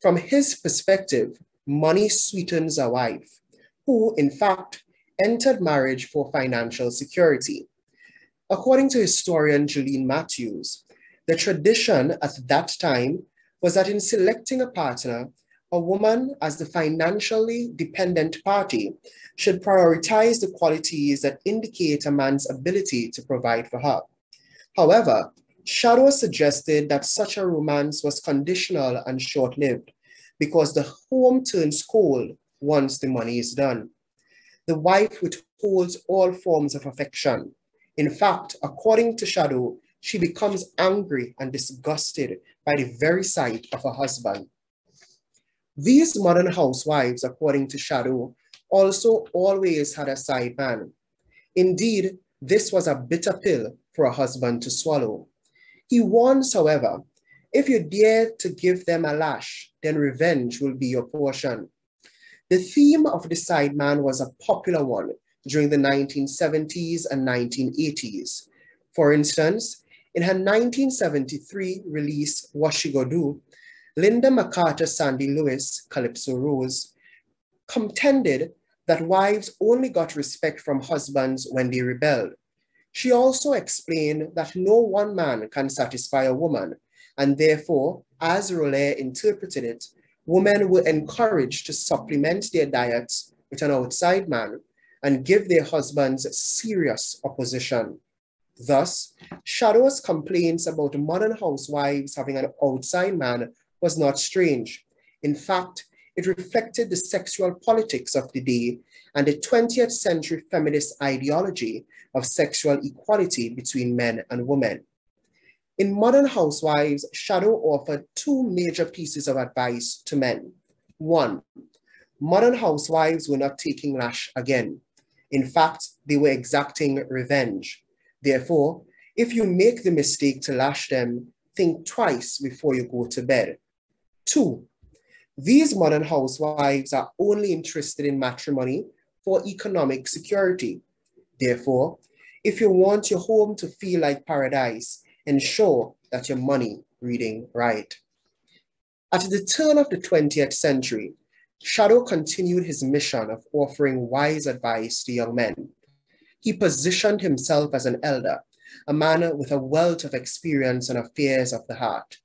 From his perspective, money sweetens a wife, who in fact entered marriage for financial security. According to historian Julian Matthews, the tradition at that time was that in selecting a partner, a woman as the financially dependent party should prioritize the qualities that indicate a man's ability to provide for her. However, Shadow suggested that such a romance was conditional and short-lived because the home turns cold once the money is done. The wife withholds all forms of affection. In fact, according to Shadow, she becomes angry and disgusted by the very sight of her husband. These modern housewives, according to Shadow, also always had a side man. Indeed, this was a bitter pill for a husband to swallow. He warns, however, if you dare to give them a lash, then revenge will be your portion. The theme of the side man was a popular one during the 1970s and 1980s. For instance, in her 1973 release, What She Go Do, Linda McCarter Sandy Lewis, Calypso Rose, contended that wives only got respect from husbands when they rebelled. She also explained that no one man can satisfy a woman, and therefore, as Roller interpreted it, women were encouraged to supplement their diets with an outside man and give their husbands serious opposition. Thus, Shadow's complaints about modern housewives having an outside man was not strange. In fact, it reflected the sexual politics of the day and the 20th century feminist ideology of sexual equality between men and women. In Modern Housewives, Shadow offered two major pieces of advice to men. One, modern housewives were not taking lash again. In fact, they were exacting revenge. Therefore, if you make the mistake to lash them, think twice before you go to bed. Two, these modern housewives are only interested in matrimony for economic security. Therefore, if you want your home to feel like paradise, ensure that your money reading right. At the turn of the 20th century, Shadow continued his mission of offering wise advice to young men. He positioned himself as an elder, a man with a wealth of experience on affairs of the heart.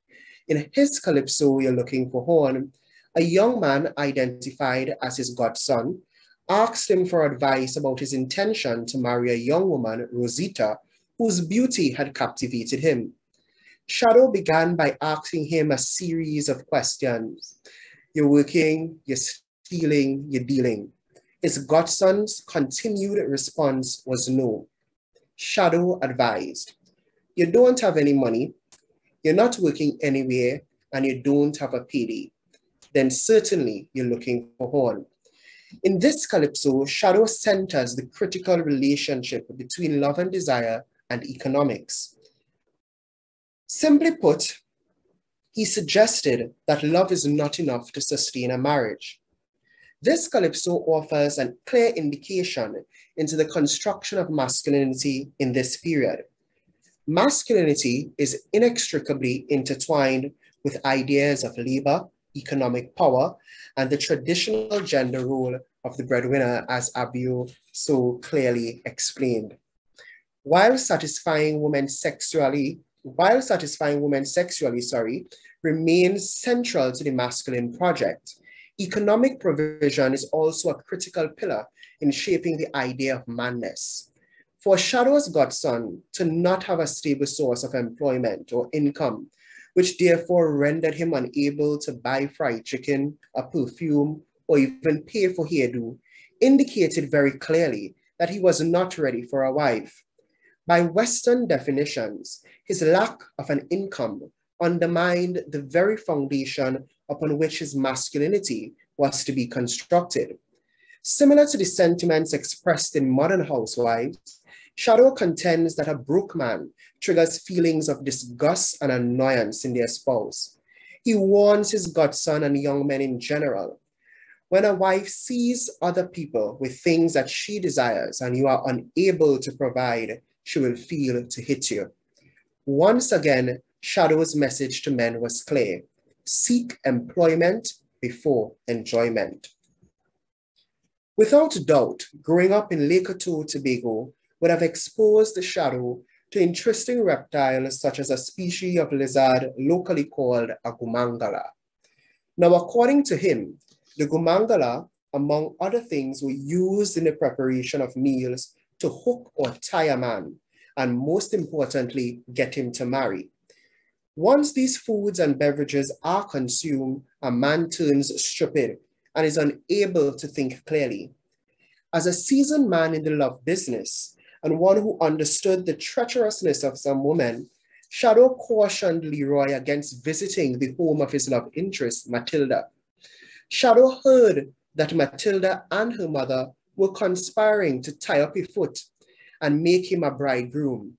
In his Calypso, You're Looking for Horn, a young man identified as his godson asked him for advice about his intention to marry a young woman, Rosita, whose beauty had captivated him. Shadow began by asking him a series of questions. You're working, you're stealing, you're dealing. His godson's continued response was no. Shadow advised, you don't have any money, you're not working anywhere, and you don't have a payday. Then certainly you're looking for horn. In this Calypso, Shadow centers the critical relationship between love and desire and economics. Simply put, he suggested that love is not enough to sustain a marriage. This Calypso offers a clear indication into the construction of masculinity in this period. Masculinity is inextricably intertwined with ideas of labor, economic power, and the traditional gender role of the breadwinner, as Abeo so clearly explained. While satisfying women sexually, remains central to the masculine project, economic provision is also a critical pillar in shaping the idea of manness. For Shadow's godson to not have a stable source of employment or income, which therefore rendered him unable to buy fried chicken, a perfume, or even pay for hairdo, indicated very clearly that he was not ready for a wife. By Western definitions, his lack of an income undermined the very foundation upon which his masculinity was to be constructed. Similar to the sentiments expressed in Modern Housewives, Shadow contends that a broke man triggers feelings of disgust and annoyance in their spouse. He warns his godson and young men in general. When a wife sees other people with things that she desires and you are unable to provide, she will feel to hit you. Once again, Shadow's message to men was clear: seek employment before enjoyment. Without doubt, growing up in Lookin, Tobago would have exposed the Shadow to interesting reptiles such as a species of lizard locally called a gumangala. Now, according to him, the gumangala, among other things, were used in the preparation of meals to hook or tie a man, and most importantly, get him to marry. Once these foods and beverages are consumed, a man turns stupid and is unable to think clearly. As a seasoned man in the love business, and one who understood the treacherousness of some women, Shadow cautioned Leroy against visiting the home of his love interest, Matilda. Shadow heard that Matilda and her mother were conspiring to tie up his foot and make him a bridegroom.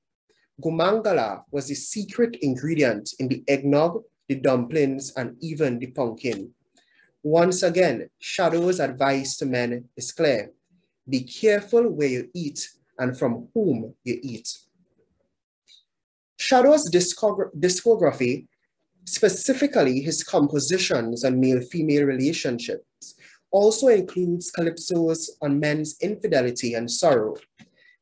Gumangala was the secret ingredient in the eggnog, the dumplings, and even the pumpkin. Once again, Shadow's advice to men is clear: be careful where you eat and from whom you eat. Shadow's discography, specifically his compositions on male-female relationships, also includes calypsos on men's infidelity and sorrow.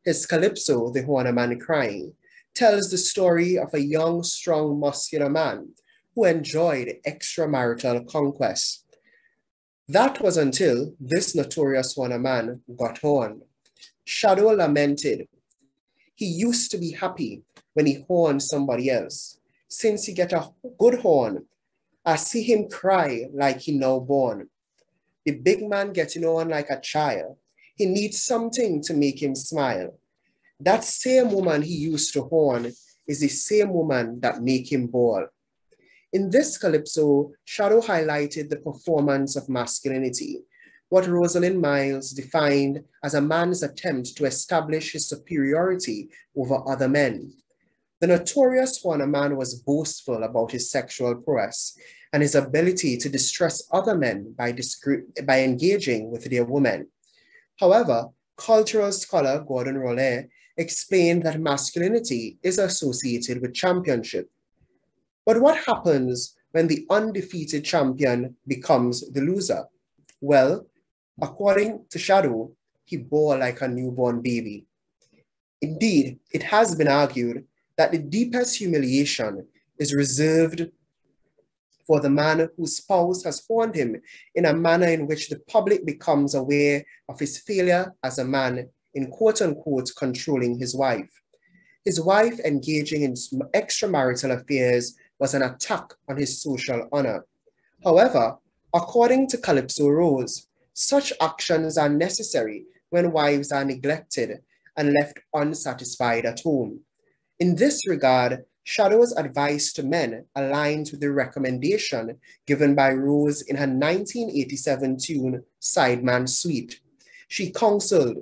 His calypso, The Horner Man Crying, tells the story of a young, strong, muscular man who enjoyed extramarital conquest. That was until this notorious Horner man got horned. Shadow lamented, he used to be happy when he horned somebody else. Since he get a good horn, I see him cry like he now born. The big man getting on like a child. He needs something to make him smile. That same woman he used to horn is the same woman that make him bawl. In this calypso, Shadow highlighted the performance of masculinity, what Rosalind Miles defined as a man's attempt to establish his superiority over other men. The notorious Horner man was boastful about his sexual prowess and his ability to distress other men by engaging with their women. However, cultural scholar Gordon Rollet explained that masculinity is associated with championship. But what happens when the undefeated champion becomes the loser? Well, according to Shadow, he bore like a newborn baby. Indeed, it has been argued that the deepest humiliation is reserved for the man whose spouse has horned him in a manner in which the public becomes aware of his failure as a man in quote-unquote controlling his wife. His wife engaging in extramarital affairs was an attack on his social honor. However, according to Calypso Rose, such actions are necessary when wives are neglected and left unsatisfied at home. In this regard, Shadow's advice to men aligns with the recommendation given by Rose in her 1987 tune, Sideman Suite. She counseled,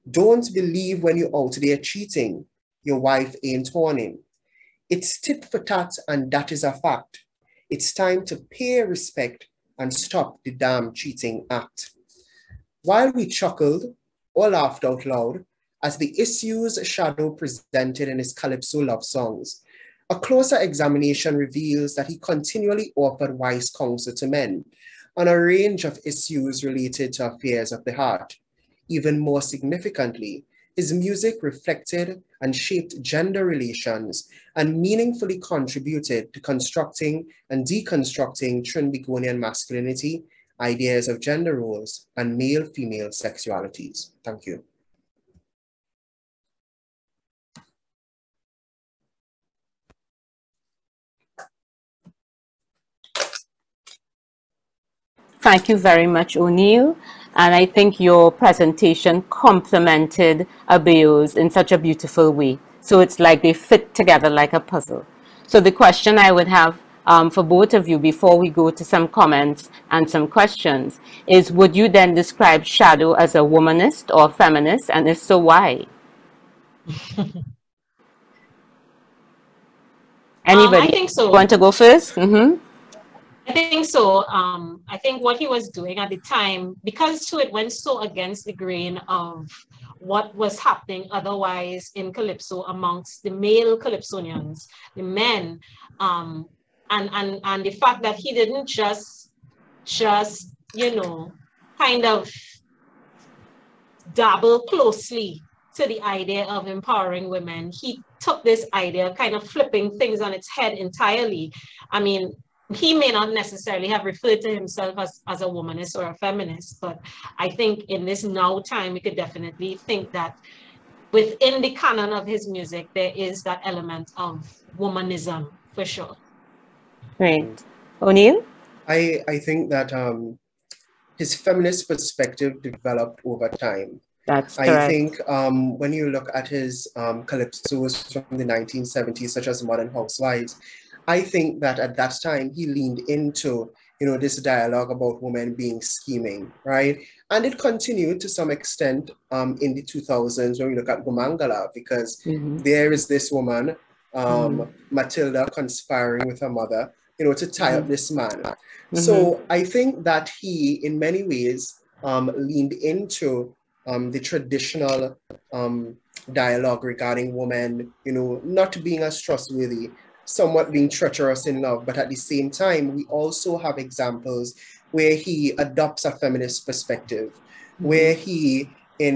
don't believe when you're out there cheating, your wife ain't horning. It's tit for tat and that is a fact. It's time to pay respect and stop the damn cheating act. While we chuckled or laughed out loud as the issues Shadow presented in his Calypso love songs, a closer examination reveals that he continually offered wise counsel to men on a range of issues related to affairs of the heart. Even more significantly, his music reflected and shaped gender relations and meaningfully contributed to constructing and deconstructing Trinbagonian masculinity, ideas of gender roles, and male-female sexualities. Thank you. Thank you very much, O'Neill. And I think your presentation complemented Abeo's in such a beautiful way. So it's like they fit together like a puzzle. So the question I would have for both of you before we go to some comments and some questions is, would you then describe Shadow as a womanist or feminist? And if so, why? Anybody I think so. want to go first? I think so. I think what he was doing at the time, because it went so against the grain of what was happening otherwise in Calypso amongst the male Calypsonians, the men, and the fact that he didn't just you know, kind of dabble closely to the idea of empowering women. He took this idea, kind of flipping things on its head entirely. I mean, he may not necessarily have referred to himself as a womanist or a feminist, but I think in this now time, we could definitely think that within the canon of his music, there is that element of womanism, for sure. Great. O'Neill? I think that his feminist perspective developed over time. That's correct. I think when you look at his calypsos from the 1970s, such as Modern Housewives, I think that at that time he leaned into, you know, this dialogue about women being scheming, right? And it continued to some extent in the 2000s when we look at Gumangala, because there is this woman, Matilda, conspiring with her mother, you know, to tie up this man. So I think that he, in many ways, leaned into the traditional dialogue regarding women, you know, not being as trustworthy, somewhat being treacherous in love, but at the same time, we also have examples where he adopts a feminist perspective, where he,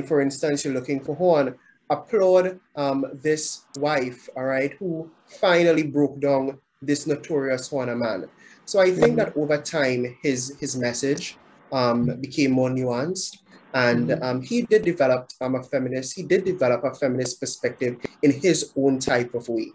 for instance, you're looking for Horn, applaud this wife, all right, who finally broke down this notorious Horner man. So I think that over time, his message became more nuanced. And he did develop a feminist perspective in his own type of way.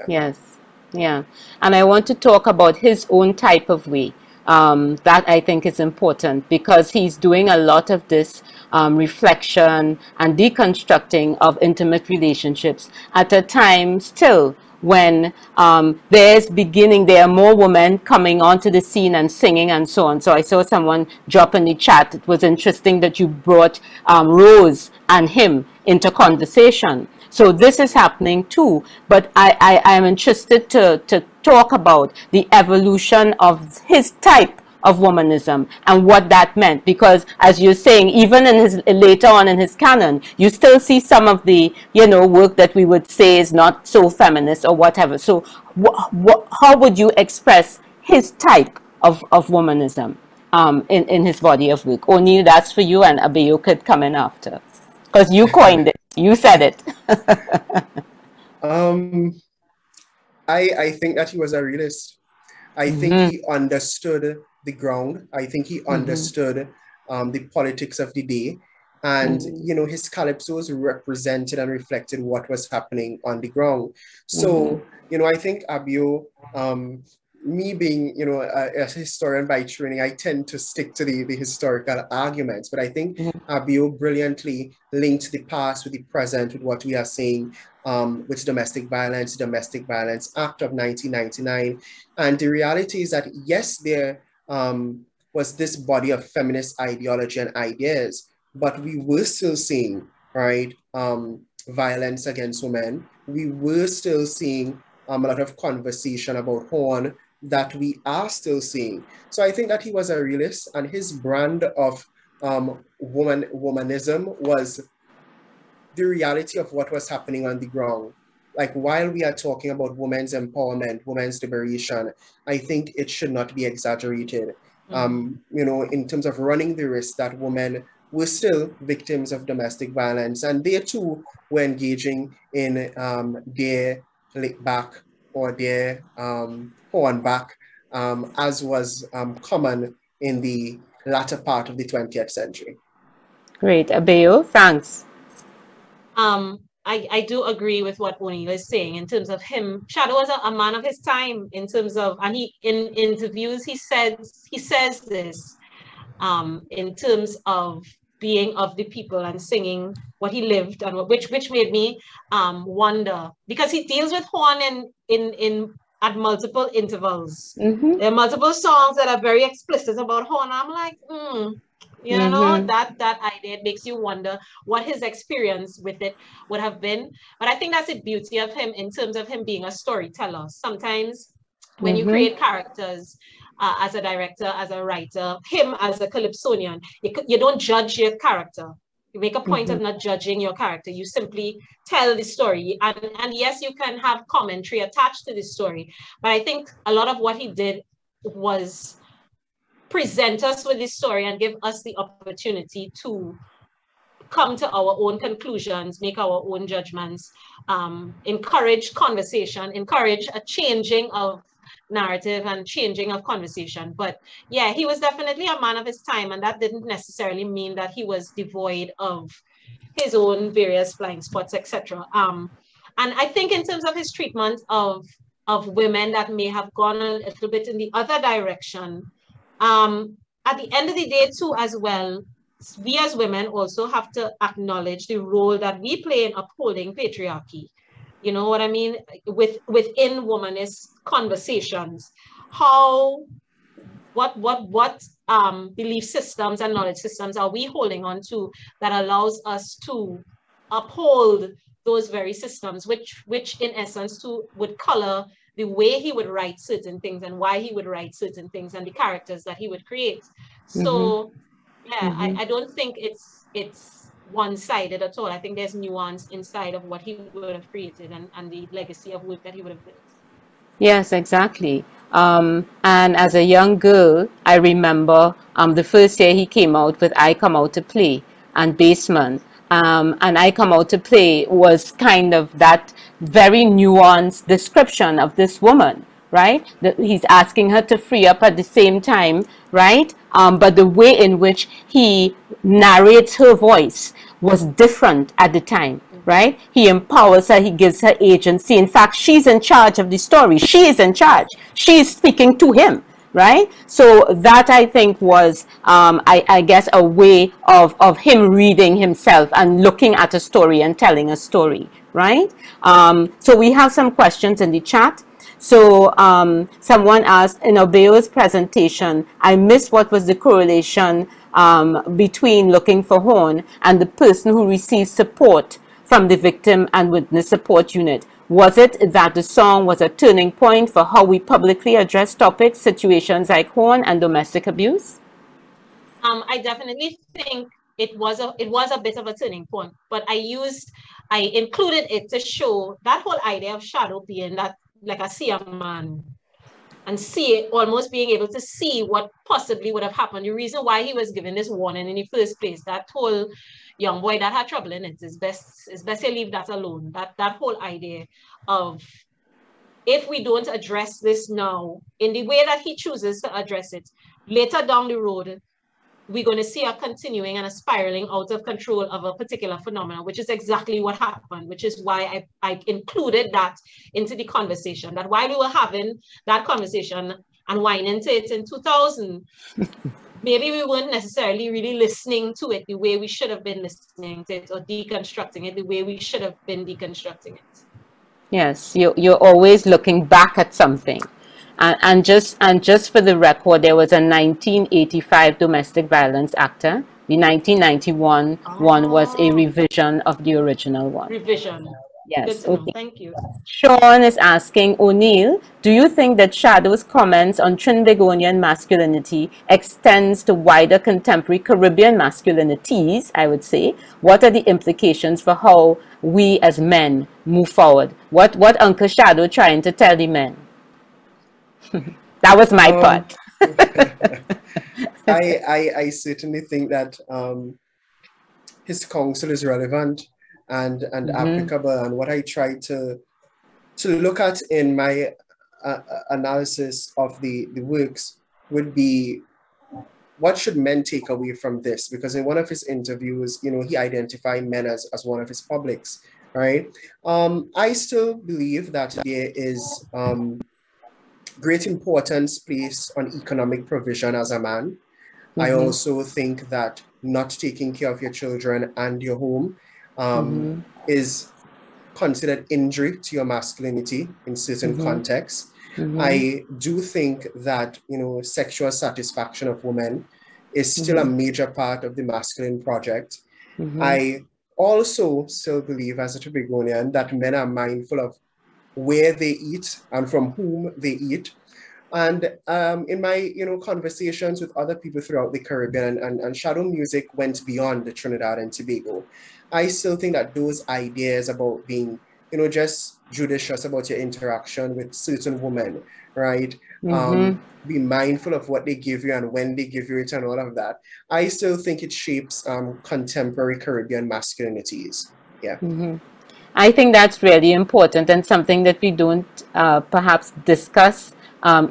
Yes. Yeah. And I want to talk about his own type of way. That I think is important because he's doing a lot of this reflection and deconstructing of intimate relationships at a time still when there are more women coming onto the scene and singing and so on. So I saw someone drop in the chat. It was interesting that you brought Rose and him into conversation. So this is happening too, but I am interested to talk about the evolution of his type of womanism and what that meant, because as you're saying, even in his later on in his canon, you still see some of the, you know, work that we would say is not so feminist or whatever. So how would you express his type of womanism in his body of work? O'Neill, that's for you, and Abeo could come in after, because you coined it. You said it. I think that he was a realist. I think he understood the ground. I think he understood the politics of the day. And, you know, his calypsos represented and reflected what was happening on the ground. So, you know, I think Abeo, me being, you know, a historian by training, I tend to stick to the historical arguments, but I think Abeo brilliantly linked the past with the present with what we are seeing with Domestic Violence Act of 1999. And the reality is that, yes, there was this body of feminist ideology and ideas, but we were still seeing, right, violence against women. We were still seeing a lot of conversation about Horn that we are still seeing. So I think that he was a realist, and his brand of womanism was the reality of what was happening on the ground. Like, while we are talking about women's empowerment, women's liberation, I think it should not be exaggerated. You know, in terms of running the risk that women were still victims of domestic violence, and they too were engaging in their lick back or their horn back, as was common in the latter part of the 20th century. Great. Abeo, thanks. I do agree with what O'Neill is saying in terms of him. Shadow was a man of his time in terms of, and he, in interviews, he says this, in terms of being of the people and singing what he lived, and which made me wonder, because he deals with horn in at multiple intervals. There are multiple songs that are very explicit about horn. I'm like, you know, that idea, it makes you wonder what his experience with it would have been. But I think that's the beauty of him in terms of him being a storyteller. Sometimes when you create characters, as a director, as a writer, him as a Calypsonian, you don't judge your character. You make a point of not judging your character. You simply tell the story. And yes, you can have commentary attached to the story. But I think a lot of what he did was present us with this story and give us the opportunity to come to our own conclusions, make our own judgments, encourage conversation, encourage a changing of narrative and changing of conversation. But yeah, he was definitely a man of his time, and that didn't necessarily mean that he was devoid of his own various blind spots, etc. And I think in terms of his treatment of women that may have gone a little bit in the other direction, at the end of the day too, as well, we as women also have to acknowledge the role that we play in upholding patriarchy. You know what I mean? Within womanist conversations, what belief systems and knowledge systems are we holding on to that allows us to uphold those very systems, which in essence too would color the way he would write certain things and why he would write certain things and the characters that he would create. So yeah, I don't think it's one-sided at all. I think there's nuance inside of what he would have created and the legacy of work that he would have built. Yes, exactly. And as a young girl, I remember the first year he came out with I Come Out to Play and Basement. And I Come Out to Play was kind of that very nuanced description of this woman, right? He's asking her to free up at the same time, right? But the way in which he narrates her voice was different at the time, right? He empowers her, he gives her agency. In fact, she's in charge of the story. She is in charge. She is speaking to him, right? So that, I think, was, I guess, a way of him reading himself and looking at a story and telling a story, right? So we have some questions in the chat. So someone asked, in Abeo's presentation, I missed what was the correlation between Looking for Horn and the person who received support from the victim and witness support unit. Was it that the song was a turning point for how we publicly address topics, situations like horn and domestic abuse? I definitely think it was a bit of a turning point, but I included it to show that whole idea of shadow being that, like, I see a man and see it, almost being able to see what possibly would have happened. The reason why he was given this warning in the first place, that whole young boy that had trouble in it, it's best to leave that alone. That whole idea of, if we don't address this now in the way that he chooses to address it, later down the road, we're going to see a continuing and a spiraling out of control of a particular phenomenon, which is exactly what happened, which is why I included that into the conversation, that while we were having that conversation and whining to it in 2000, maybe we weren't necessarily really listening to it the way we should have been listening to it, or deconstructing it the way we should have been deconstructing it. Yes, you're always looking back at something. And just for the record, there was a 1985 domestic violence actor. The 1991 one was a revision of the original one. Revision. Yes. Okay. Thank you. Sean is asking, O'Neill, do you think that Shadow's comments on Trinidadian masculinity extends to wider contemporary Caribbean masculinities, I would say? What are the implications for how we as men move forward? What Uncle Shadow trying to tell the men? That was my part. I certainly think that his counsel is relevant and applicable. And what I try to look at in my analysis of the works would be, what should men take away from this? Because in one of his interviews, you know, he identified men as one of his publics, right? I still believe that there is great importance placed on economic provision as a man. I also think that not taking care of your children and your home is considered injury to your masculinity in certain contexts. I do think that, you know, sexual satisfaction of women is still a major part of the masculine project. I also still believe as a Tobagonian that men are mindful of where they eat and from whom they eat. And in my, you know, conversations with other people throughout the Caribbean, and shadow music went beyond the Trinidad and Tobago, I still think that those ideas about being, you know, just judicious about your interaction with certain women, right? Be mindful of what they give you and when they give you it and all of that. I still think it shapes contemporary Caribbean masculinities. Yeah. I think that's really important and something that we don't perhaps discuss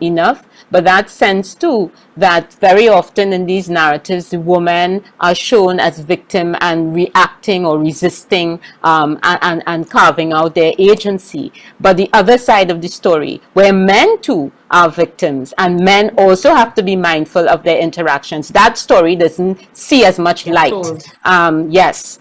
enough, but that sense too that very often in these narratives the women are shown as victim and reacting or resisting and carving out their agency. But the other side of the story, where men too are victims and men also have to be mindful of their interactions, that story doesn't see as much light. Yes.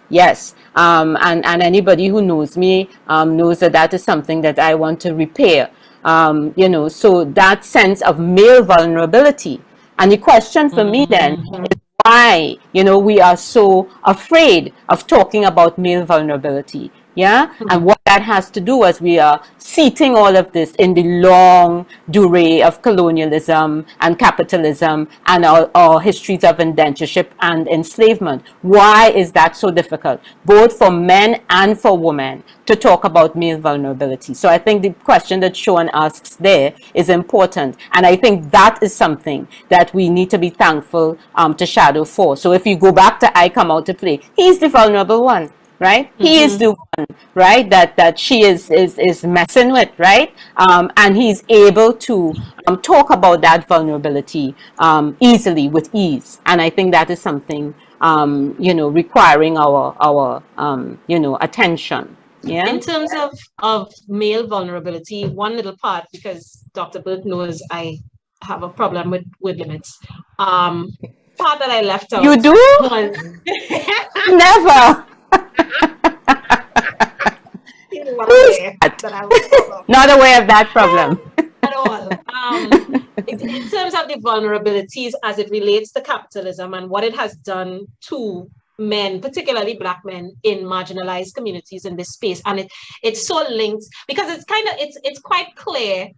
And anybody who knows me knows that that is something that I want to repair. You know, so that sense of male vulnerability. And the question for me then is why, you know, we are so afraid of talking about male vulnerability. Yeah, and what that has to do is we are seating all of this in the long durée of colonialism and capitalism and our histories of indentureship and enslavement. Why is that so difficult, both for men and for women, to talk about male vulnerability? So I think the question that Sean asks there is important, and I think that is something that we need to be thankful to Shadow for. So if you go back to I Come Out to Play, he's the vulnerable one. Right, he is the one, right, that she is messing with, right, and he's able to talk about that vulnerability easily, with ease, and I think that is something you know, requiring our you know, attention. Yeah. In terms of male vulnerability, one little part, because Dr. Burke knows I have a problem with limits. Part that I left out. You do? Was Never. Not aware of that problem. At all. In terms of the vulnerabilities as it relates to capitalism and what it has done to men, particularly Black men in marginalized communities in this space, and it's so linked because it's kind of it's quite clear.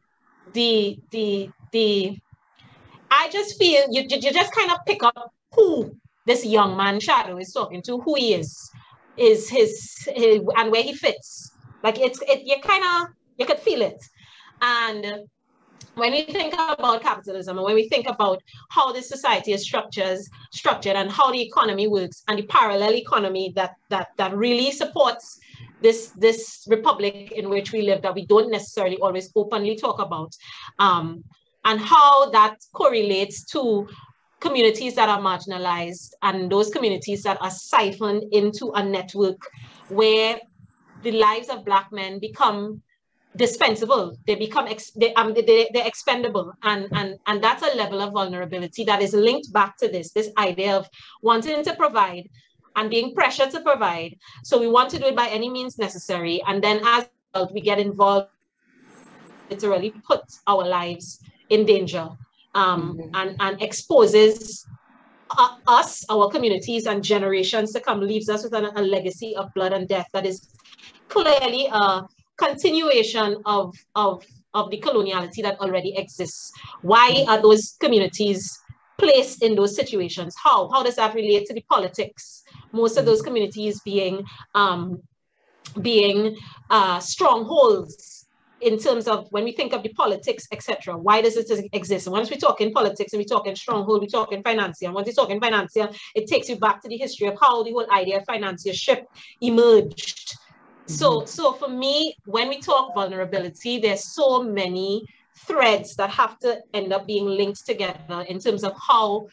I just feel you just kind of pick up who this young man Shadow is talking to, who he is his and where he fits. Like you could feel it. And when we think about capitalism and when we think about how this society is structured and how the economy works and the parallel economy that really supports this republic in which we live that we don't necessarily always openly talk about, and how that correlates to communities that are marginalized and those communities that are siphoned into a network where the lives of Black men become dispensable. They become they're expendable, and that's a level of vulnerability that is linked back to this idea of wanting to provide and being pressured to provide. So we want to do it by any means necessary, and then as a result, we get involved, literally put our lives in danger, and exposes us, our communities, and generations to come, leaves us with a legacy of blood and death that is clearly a continuation of the coloniality that already exists. Why are those communities placed in those situations? How does that relate to the politics? Most of those communities being strongholds in terms of when we think of the politics, etc. Why does it exist? And once we talk in politics and we talk in stronghold, we talk in financial. And once we talk in financial, it takes you back to the history of how the whole idea of financiership emerged. So for me, when we talk vulnerability, there's so many threads that have to end up being linked together in terms of how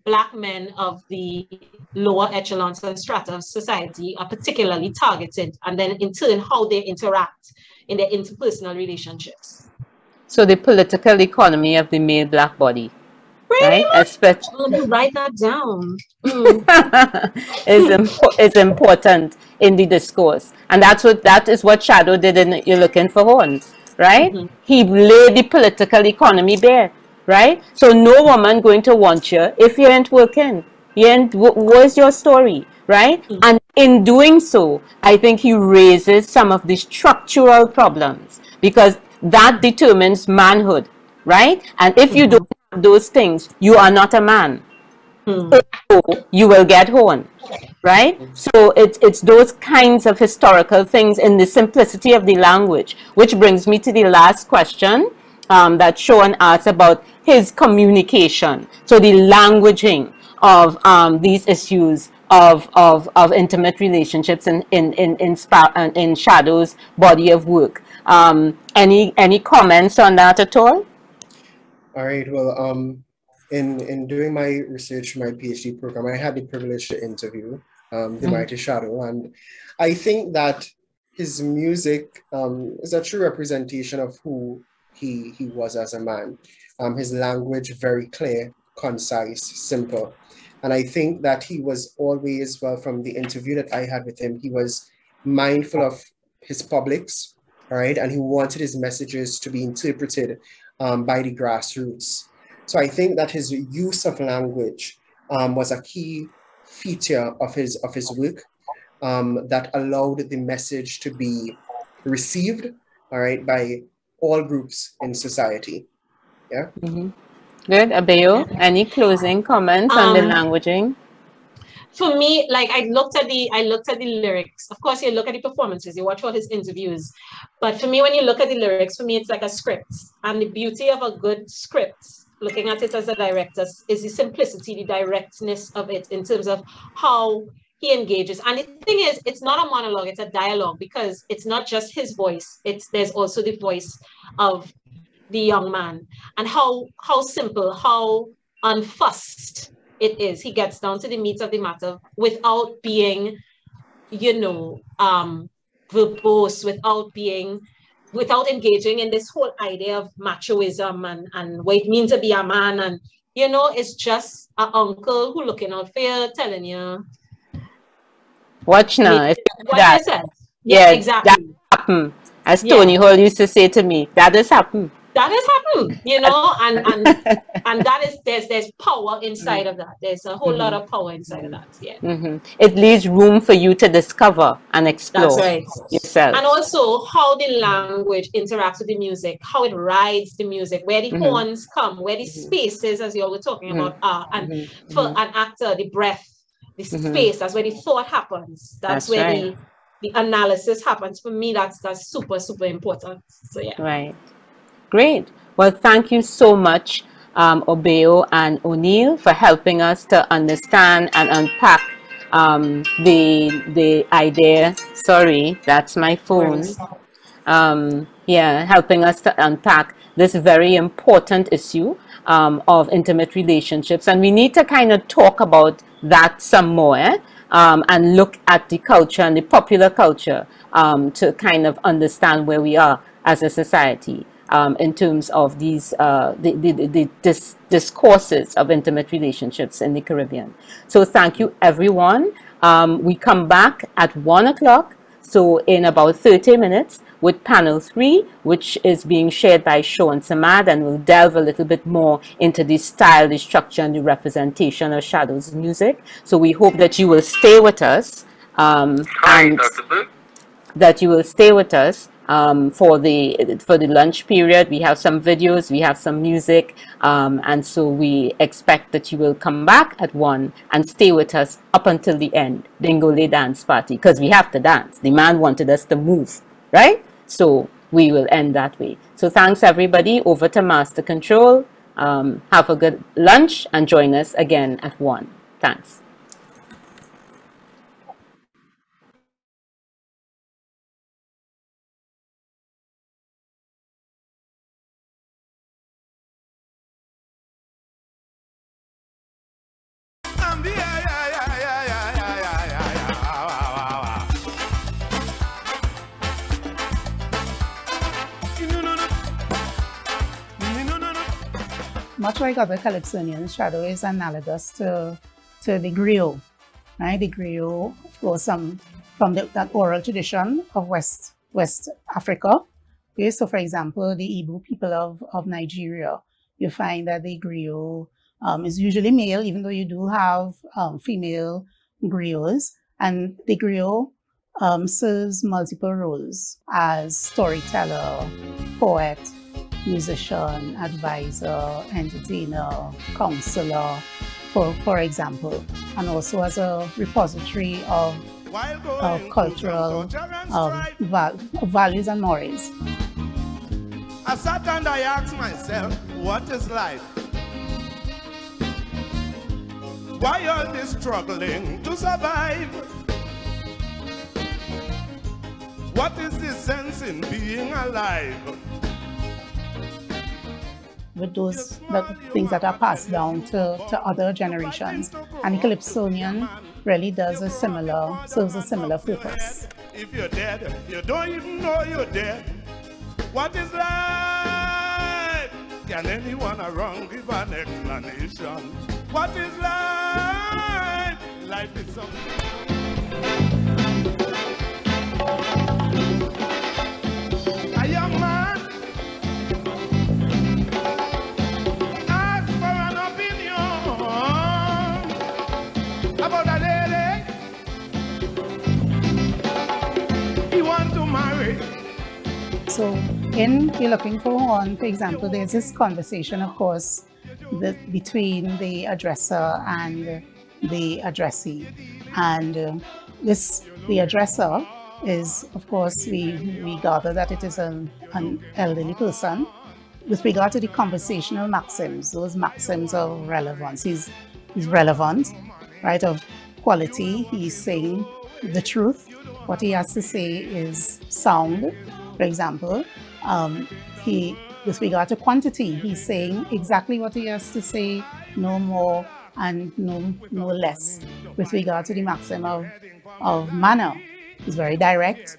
Black men of the lower echelons and strata of society are particularly targeted, and then in turn how they interact in their interpersonal relationships. So the political economy of the male Black body. Really? right? Especially Let me write that down. is important in the discourse, and that is what Shadow did in You're Looking for Horns, right? He laid the political economy bare, right? So no woman going to want you if you ain't working. You ain't. Where's your story, right? And in doing so, I think he raises some of the structural problems because that determines manhood, right? And if you don't have those things, you are not a man. So you will get horn, right? So it's those kinds of historical things in the simplicity of the language, which brings me to the last question that Sean asked about his communication. So the languaging of these issues of intimate relationships in Shadow's body of work. Any comments on that at all? All right. Well, in doing my research for my PhD program, I had the privilege to interview the mighty Shadow, and I think that his music is a true representation of who he was as a man. His language very clear, concise, simple, and I think that he was always, well, from the interview that I had with him, he was mindful of his publics, all right, and he wanted his messages to be interpreted by the grassroots. So I think that his use of language was a key feature of his work that allowed the message to be received, all right, by all groups in society. Yeah. Good. Abeo, any closing comments on the languaging? For me, like I looked at the lyrics. Of course, you look at the performances, you watch all his interviews. But for me, when you look at the lyrics, for me, it's like a script. And the beauty of a good script, looking at it as a director, is the simplicity, the directness of it in terms of how he engages. And the thing is, it's not a monologue, it's a dialogue, because it's not just his voice. There's also the voice of the young man, and how simple, how unfussed it is. He gets down to the meat of the matter without being, verbose, without engaging in this whole idea of machoism and what it means to be a man. And, it's just an uncle who looking out for you, telling you. Watch now. What I said. Yeah, exactly. That happen. As Tony Hall used to say to me, that has happened. That has happened, and that is, there's power inside of that. There's a whole lot of power inside of that. Yeah. It leaves room for you to discover and explore yourself. And also how the language interacts with the music, how it rides the music, where the horns come, where the spaces, as you were talking about, are. And for an actor, the breath, the space, that's where the thought happens. That's where the analysis happens. For me, that's super, super important. So yeah. Right. Great. Well, thank you so much, Abeo and O'Neill, for helping us to understand and unpack the idea. Sorry, that's my phone. Helping us to unpack this very important issue of intimate relationships. And we need to kind of talk about that some more and look at the culture and the popular culture to kind of understand where we are as a society. In terms of these discourses of intimate relationships in the Caribbean. So thank you, everyone. We come back at 1 o'clock, so in about 30 minutes, with panel 3, which is being shared by Sean Samad, and we'll delve a little bit more into the style, the structure, and the representation of Shadow's music. So we hope that you will stay with us, and that you will stay with us for the lunch period. We have some videos, we have some music, and so we expect that you will come back at 1 and stay with us up until the end, Dingole dance party, because we have to dance. The man wanted us to move, right? So we will end that way. So thanks, everybody. Over to Master Control. Have a good lunch and join us again at 1. Thanks. much like other Calypsonians, Shadow is analogous to the griot, right? The griot, of course, from that oral tradition of West Africa. Okay, so for example, the Igbo people of Nigeria, you find that the griot is usually male, even though you do have female griots, and the griot serves multiple roles as storyteller, poet, musician, advisor, entertainer, counselor, for example, and also as a repository of cultural values and mores. I sat and I asked myself, what is life? Why all this struggling to survive? What is the sense in being alive? With those things that are passed down to other generations. And the Calypsonian really serves a similar purpose. If you're dead, you don't even know you're dead. What is life? Can anyone around give an explanation? What is life? Life is something. A young man asked for an opinion about a lady he wants to marry. So in You're Looking for One, for example, there's this conversation, of course, between the addresser and the addressee. And the addresser is, of course, we gather that it is an elderly person. With regard to the conversational maxims, those maxims of relevance, he's relevant, right, of quality. He's saying the truth. What he has to say is sound. For example, with regard to quantity, he's saying exactly what he has to say, no more and no less. With regard to the maxim of manner, he's very direct,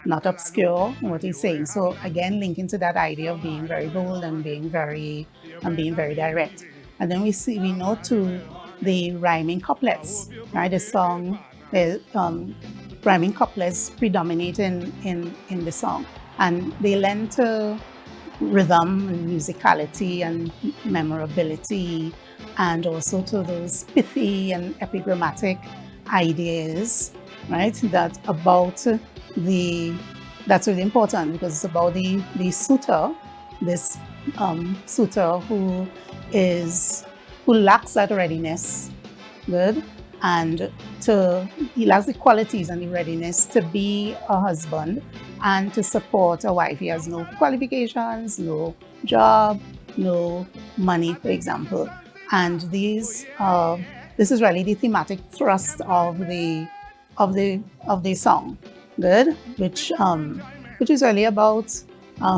not obscure in what he's saying. So again, linking to that idea of being very bold and being very direct. And then we know too the rhyming couplets, right? The song, the rhyming couplets predominate in the song, and they lend to rhythm and musicality and memorability, and also to those pithy and epigrammatic ideas, right? That's really important, because it's about the suitor, this suitor who lacks that readiness, good, and he lacks the qualities and the readiness to be a husband and to support a wife. He has no qualifications, no job, no money, for example. And this is really the thematic thrust of the song, good, which is really about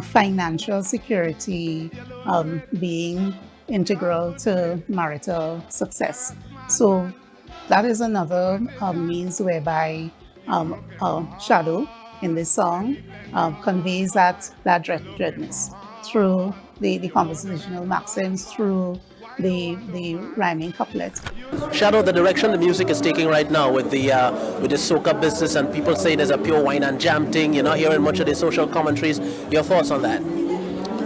financial security being integral to marital success. So that is another means whereby Shadow in this song conveys that dreadness through the conversational maxims, through the rhyming couplets. Shadow, the direction the music is taking right now with the soca business, and people say there's a pure wine and jam thing. You're not hearing much of the social commentaries. Your thoughts on that?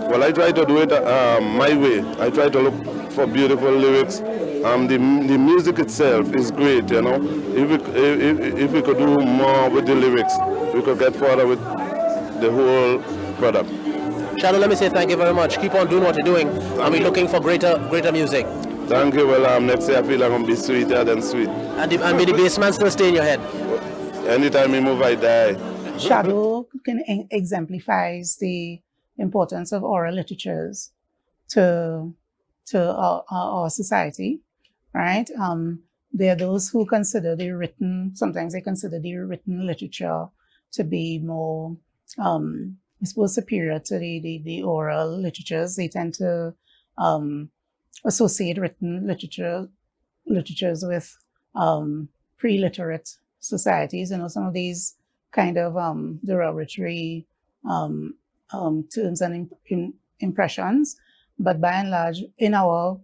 Well, I try to do it my way. I try to look for beautiful lyrics. The music itself is great, you know. If we could do more with the lyrics, we could get further with the whole product. Shadow, let me say thank you very much. Keep on doing what you're doing, and we're looking for greater music. Thank you. Well, next year I feel I'm going to be sweeter than sweet. And may the bass man still stay in your head? Anytime we move, I die. Shadow exemplifies the importance of oral literatures to our society, right? There are those who consider sometimes they consider the written literature to be more, I suppose, superior to the oral literatures. They tend to associate written literatures with pre-literate societies. You know, some of these kind of derogatory terms and impressions. But by and large, in our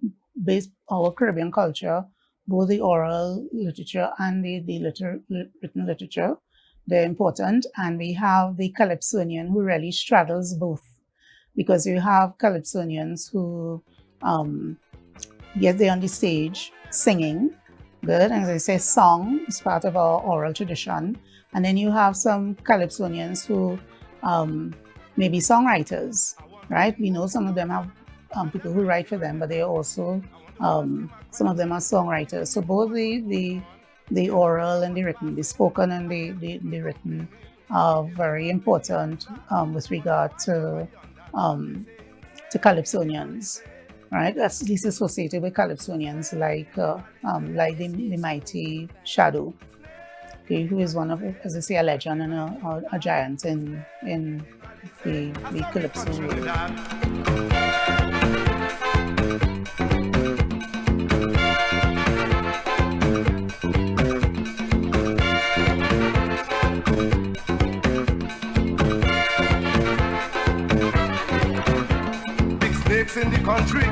Caribbean culture, both the oral literature and the written literature, they're important. And we have the Calypsonian who really straddles both, because you have Calypsonians who get there on the stage singing, good, and as I say, song is part of our oral tradition. And then you have some Calypsonians who may be songwriters, right? We know some of them have people who write for them, but they are also, some of them are songwriters. So both the oral and the written, the spoken and the written are very important with regard to Calypsonians, right? That's at least associated with Calypsonians, like the mighty Shadow, okay, who is one of, as I say, a legend and a giant in the Calypso world. In the country,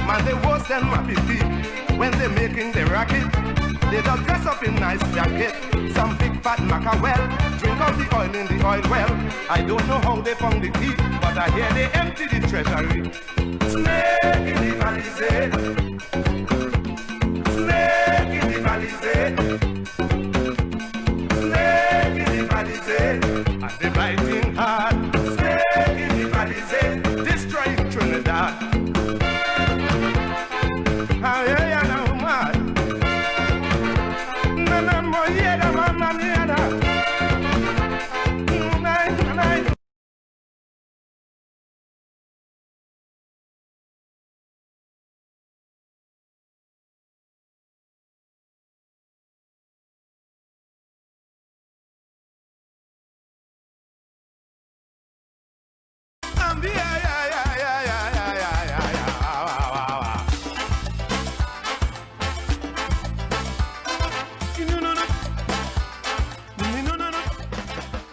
man, they worse than my people. When they making the racket, they just dress up in nice jacket. Some big fat mackerel, drink out the oil in the oil well. I don't know how they found the key, but I hear they empty the treasury. Snake in the valley, snake in the valley, snake in the valley, and they biting hard. Snake in the valley, destroying Trinidad.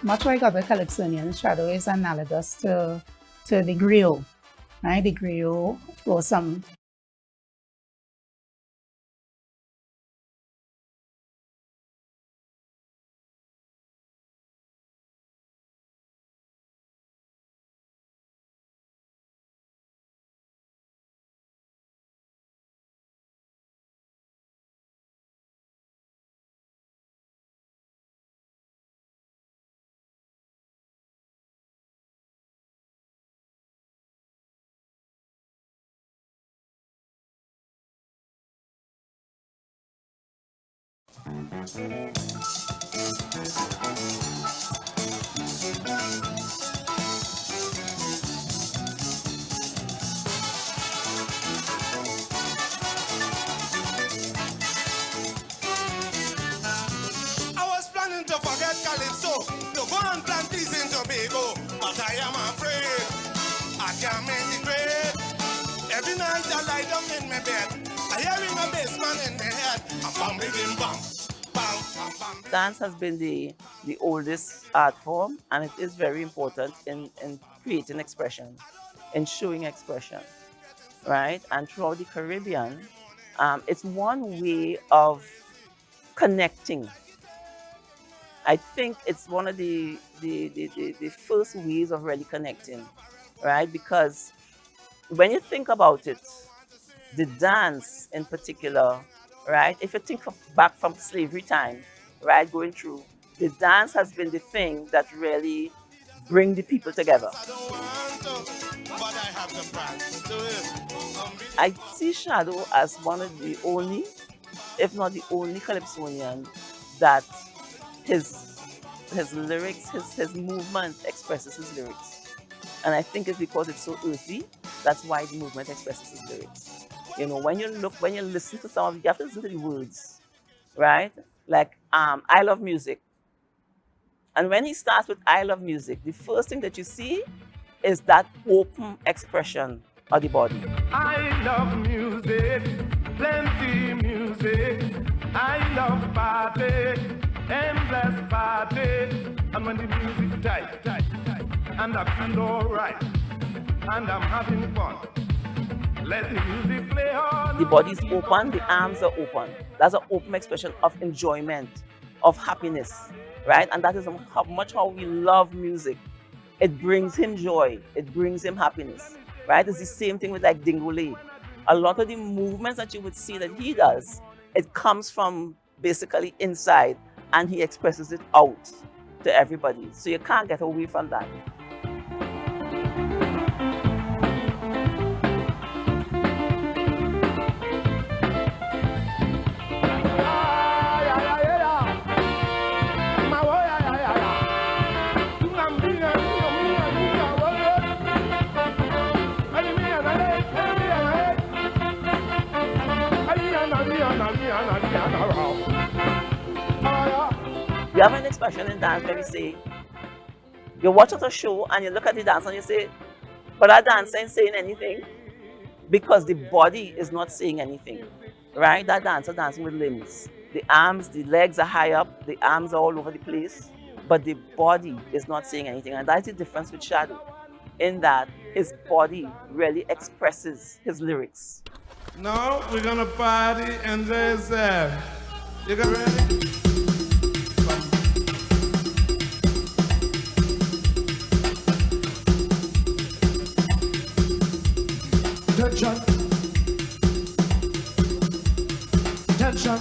Much like other Calypsonians, Shadow is analogous to the griot, right? The griot, or some to forget Calypso, to go and plant these in Tobago, but I am afraid I can't make it great. Every night I lie down in my bed, I hearing a bassman in my head, a bam, bam, bam, bam, bam. Dance has been the oldest art form, and it is very important in creating expression, in showing expression, right? And throughout the Caribbean, it's one way of connecting. I think it's one of the first ways of really connecting, right? Because when you think about it, the dance in particular, right? If you think back from slavery time, right, going through, the dance has been the thing that really bring the people together. I see Shadow as one of the only, if not the only Calypsonian that his lyrics, his movement expresses his lyrics. And I think it's because it's so earthy, that's why the movement expresses his lyrics. You know, when you listen to some of it, you have to listen to the words, right? Like, I love music. And when he starts with I love music, the first thing that you see is that open expression of the body. I love music, plenty music. I love party, endless party. And when the music tight, and I feel alright, and I'm having fun. Let the music play on. The body is open, the arms are open. That's an open expression of enjoyment, of happiness, right? And that is how much how we love music. It brings him joy, it brings him happiness, right? It's the same thing with like Dingole. A lot of the movements that you would see that he does, it comes from basically inside and he expresses it out to everybody. So you can't get away from that. You have an expression in dance where we say, you watch at a show and you look at the dancer and you say, but that dancer ain't saying anything, because the body is not saying anything, right? That dancer dancing with limbs. The arms, the legs are high up, the arms are all over the place, but the body is not saying anything. And that's the difference with Shadow, in that his body really expresses his lyrics. Now we're gonna party and there's you got ready? Attention. Attention.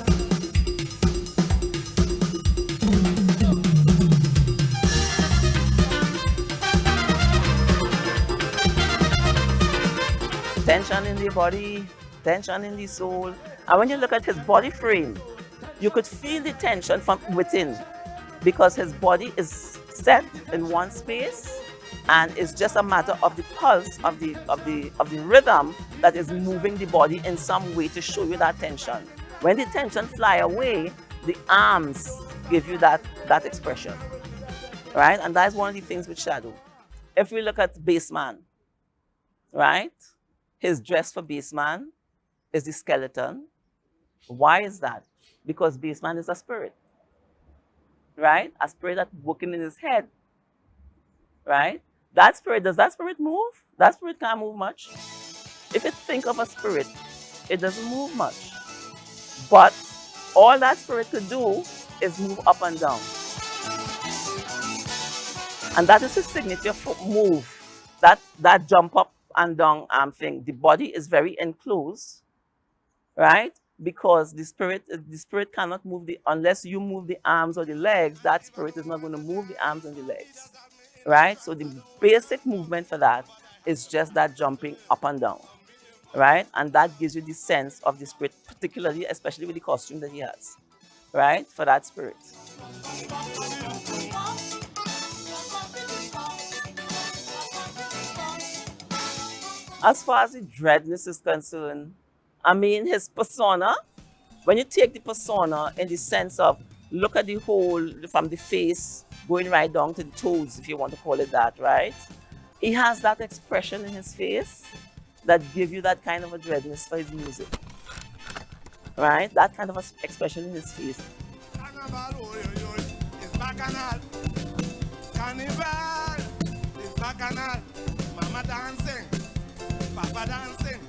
Tension in the body, tension in the soul. And when you look at his body frame, you could feel the tension from within, because his body is set in one space, and it's just a matter of the pulse of the rhythm that is moving the body in some way to show you that tension. When the tension fly away, the arms give you that expression, right? And that's one of the things with Shadow. If we look at Bassman, right? His dress for Bassman is the skeleton. Why is that? Because Bassman is a spirit, right? A spirit that's working in his head, right? That spirit, does that spirit move? That spirit can't move much. If you think of a spirit, it doesn't move much. But all that spirit could do is move up and down. And that is his signature move, that jump up and down thing. The body is very enclosed, right? Because the spirit cannot move unless you move the arms or the legs, that spirit is not going to move the arms and the legs, right? So the basic movement for that is just that jumping up and down, right? And that gives you the sense of the spirit, particularly, especially with the costume that he has, right? For that spirit. As far as the Dreadness is concerned, I mean, his persona, when you take the persona in the sense of look at the whole, from the face, going right down to the toes, if you want to call it that, right? He has that expression in his face that gives you that kind of a Dreadness for his music, right? That kind of an expression in his face. Mama dancing, Papa dancing,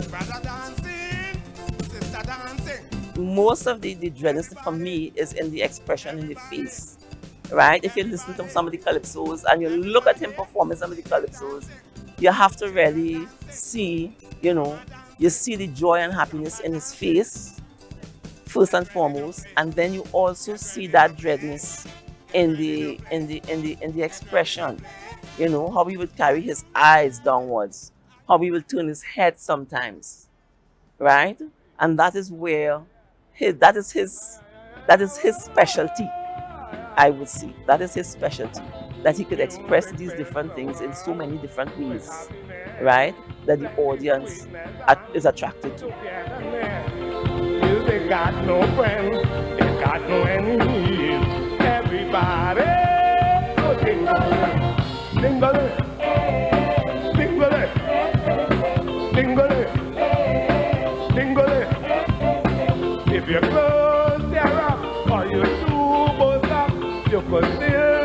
brother dancing, sister dancing. Most of the Dreadness for me is in the expression in the face, right? If you listen to some of the calypsos and you look at him performing some of the calypsos, you have to really see, you know, you see the joy and happiness in his face, first and foremost, and then you also see that Dreadness in the expression. You know, how he would carry his eyes downwards, how he will turn his head sometimes, right? And that is where that is his specialty, I would say. That is his specialty, that he could express these different things in so many different ways, right? That the audience is attracted to. They got no friends, they got no enemies. Everybody, dingle, dingle, dingle, dingle. If you close your up or you do both up, you could still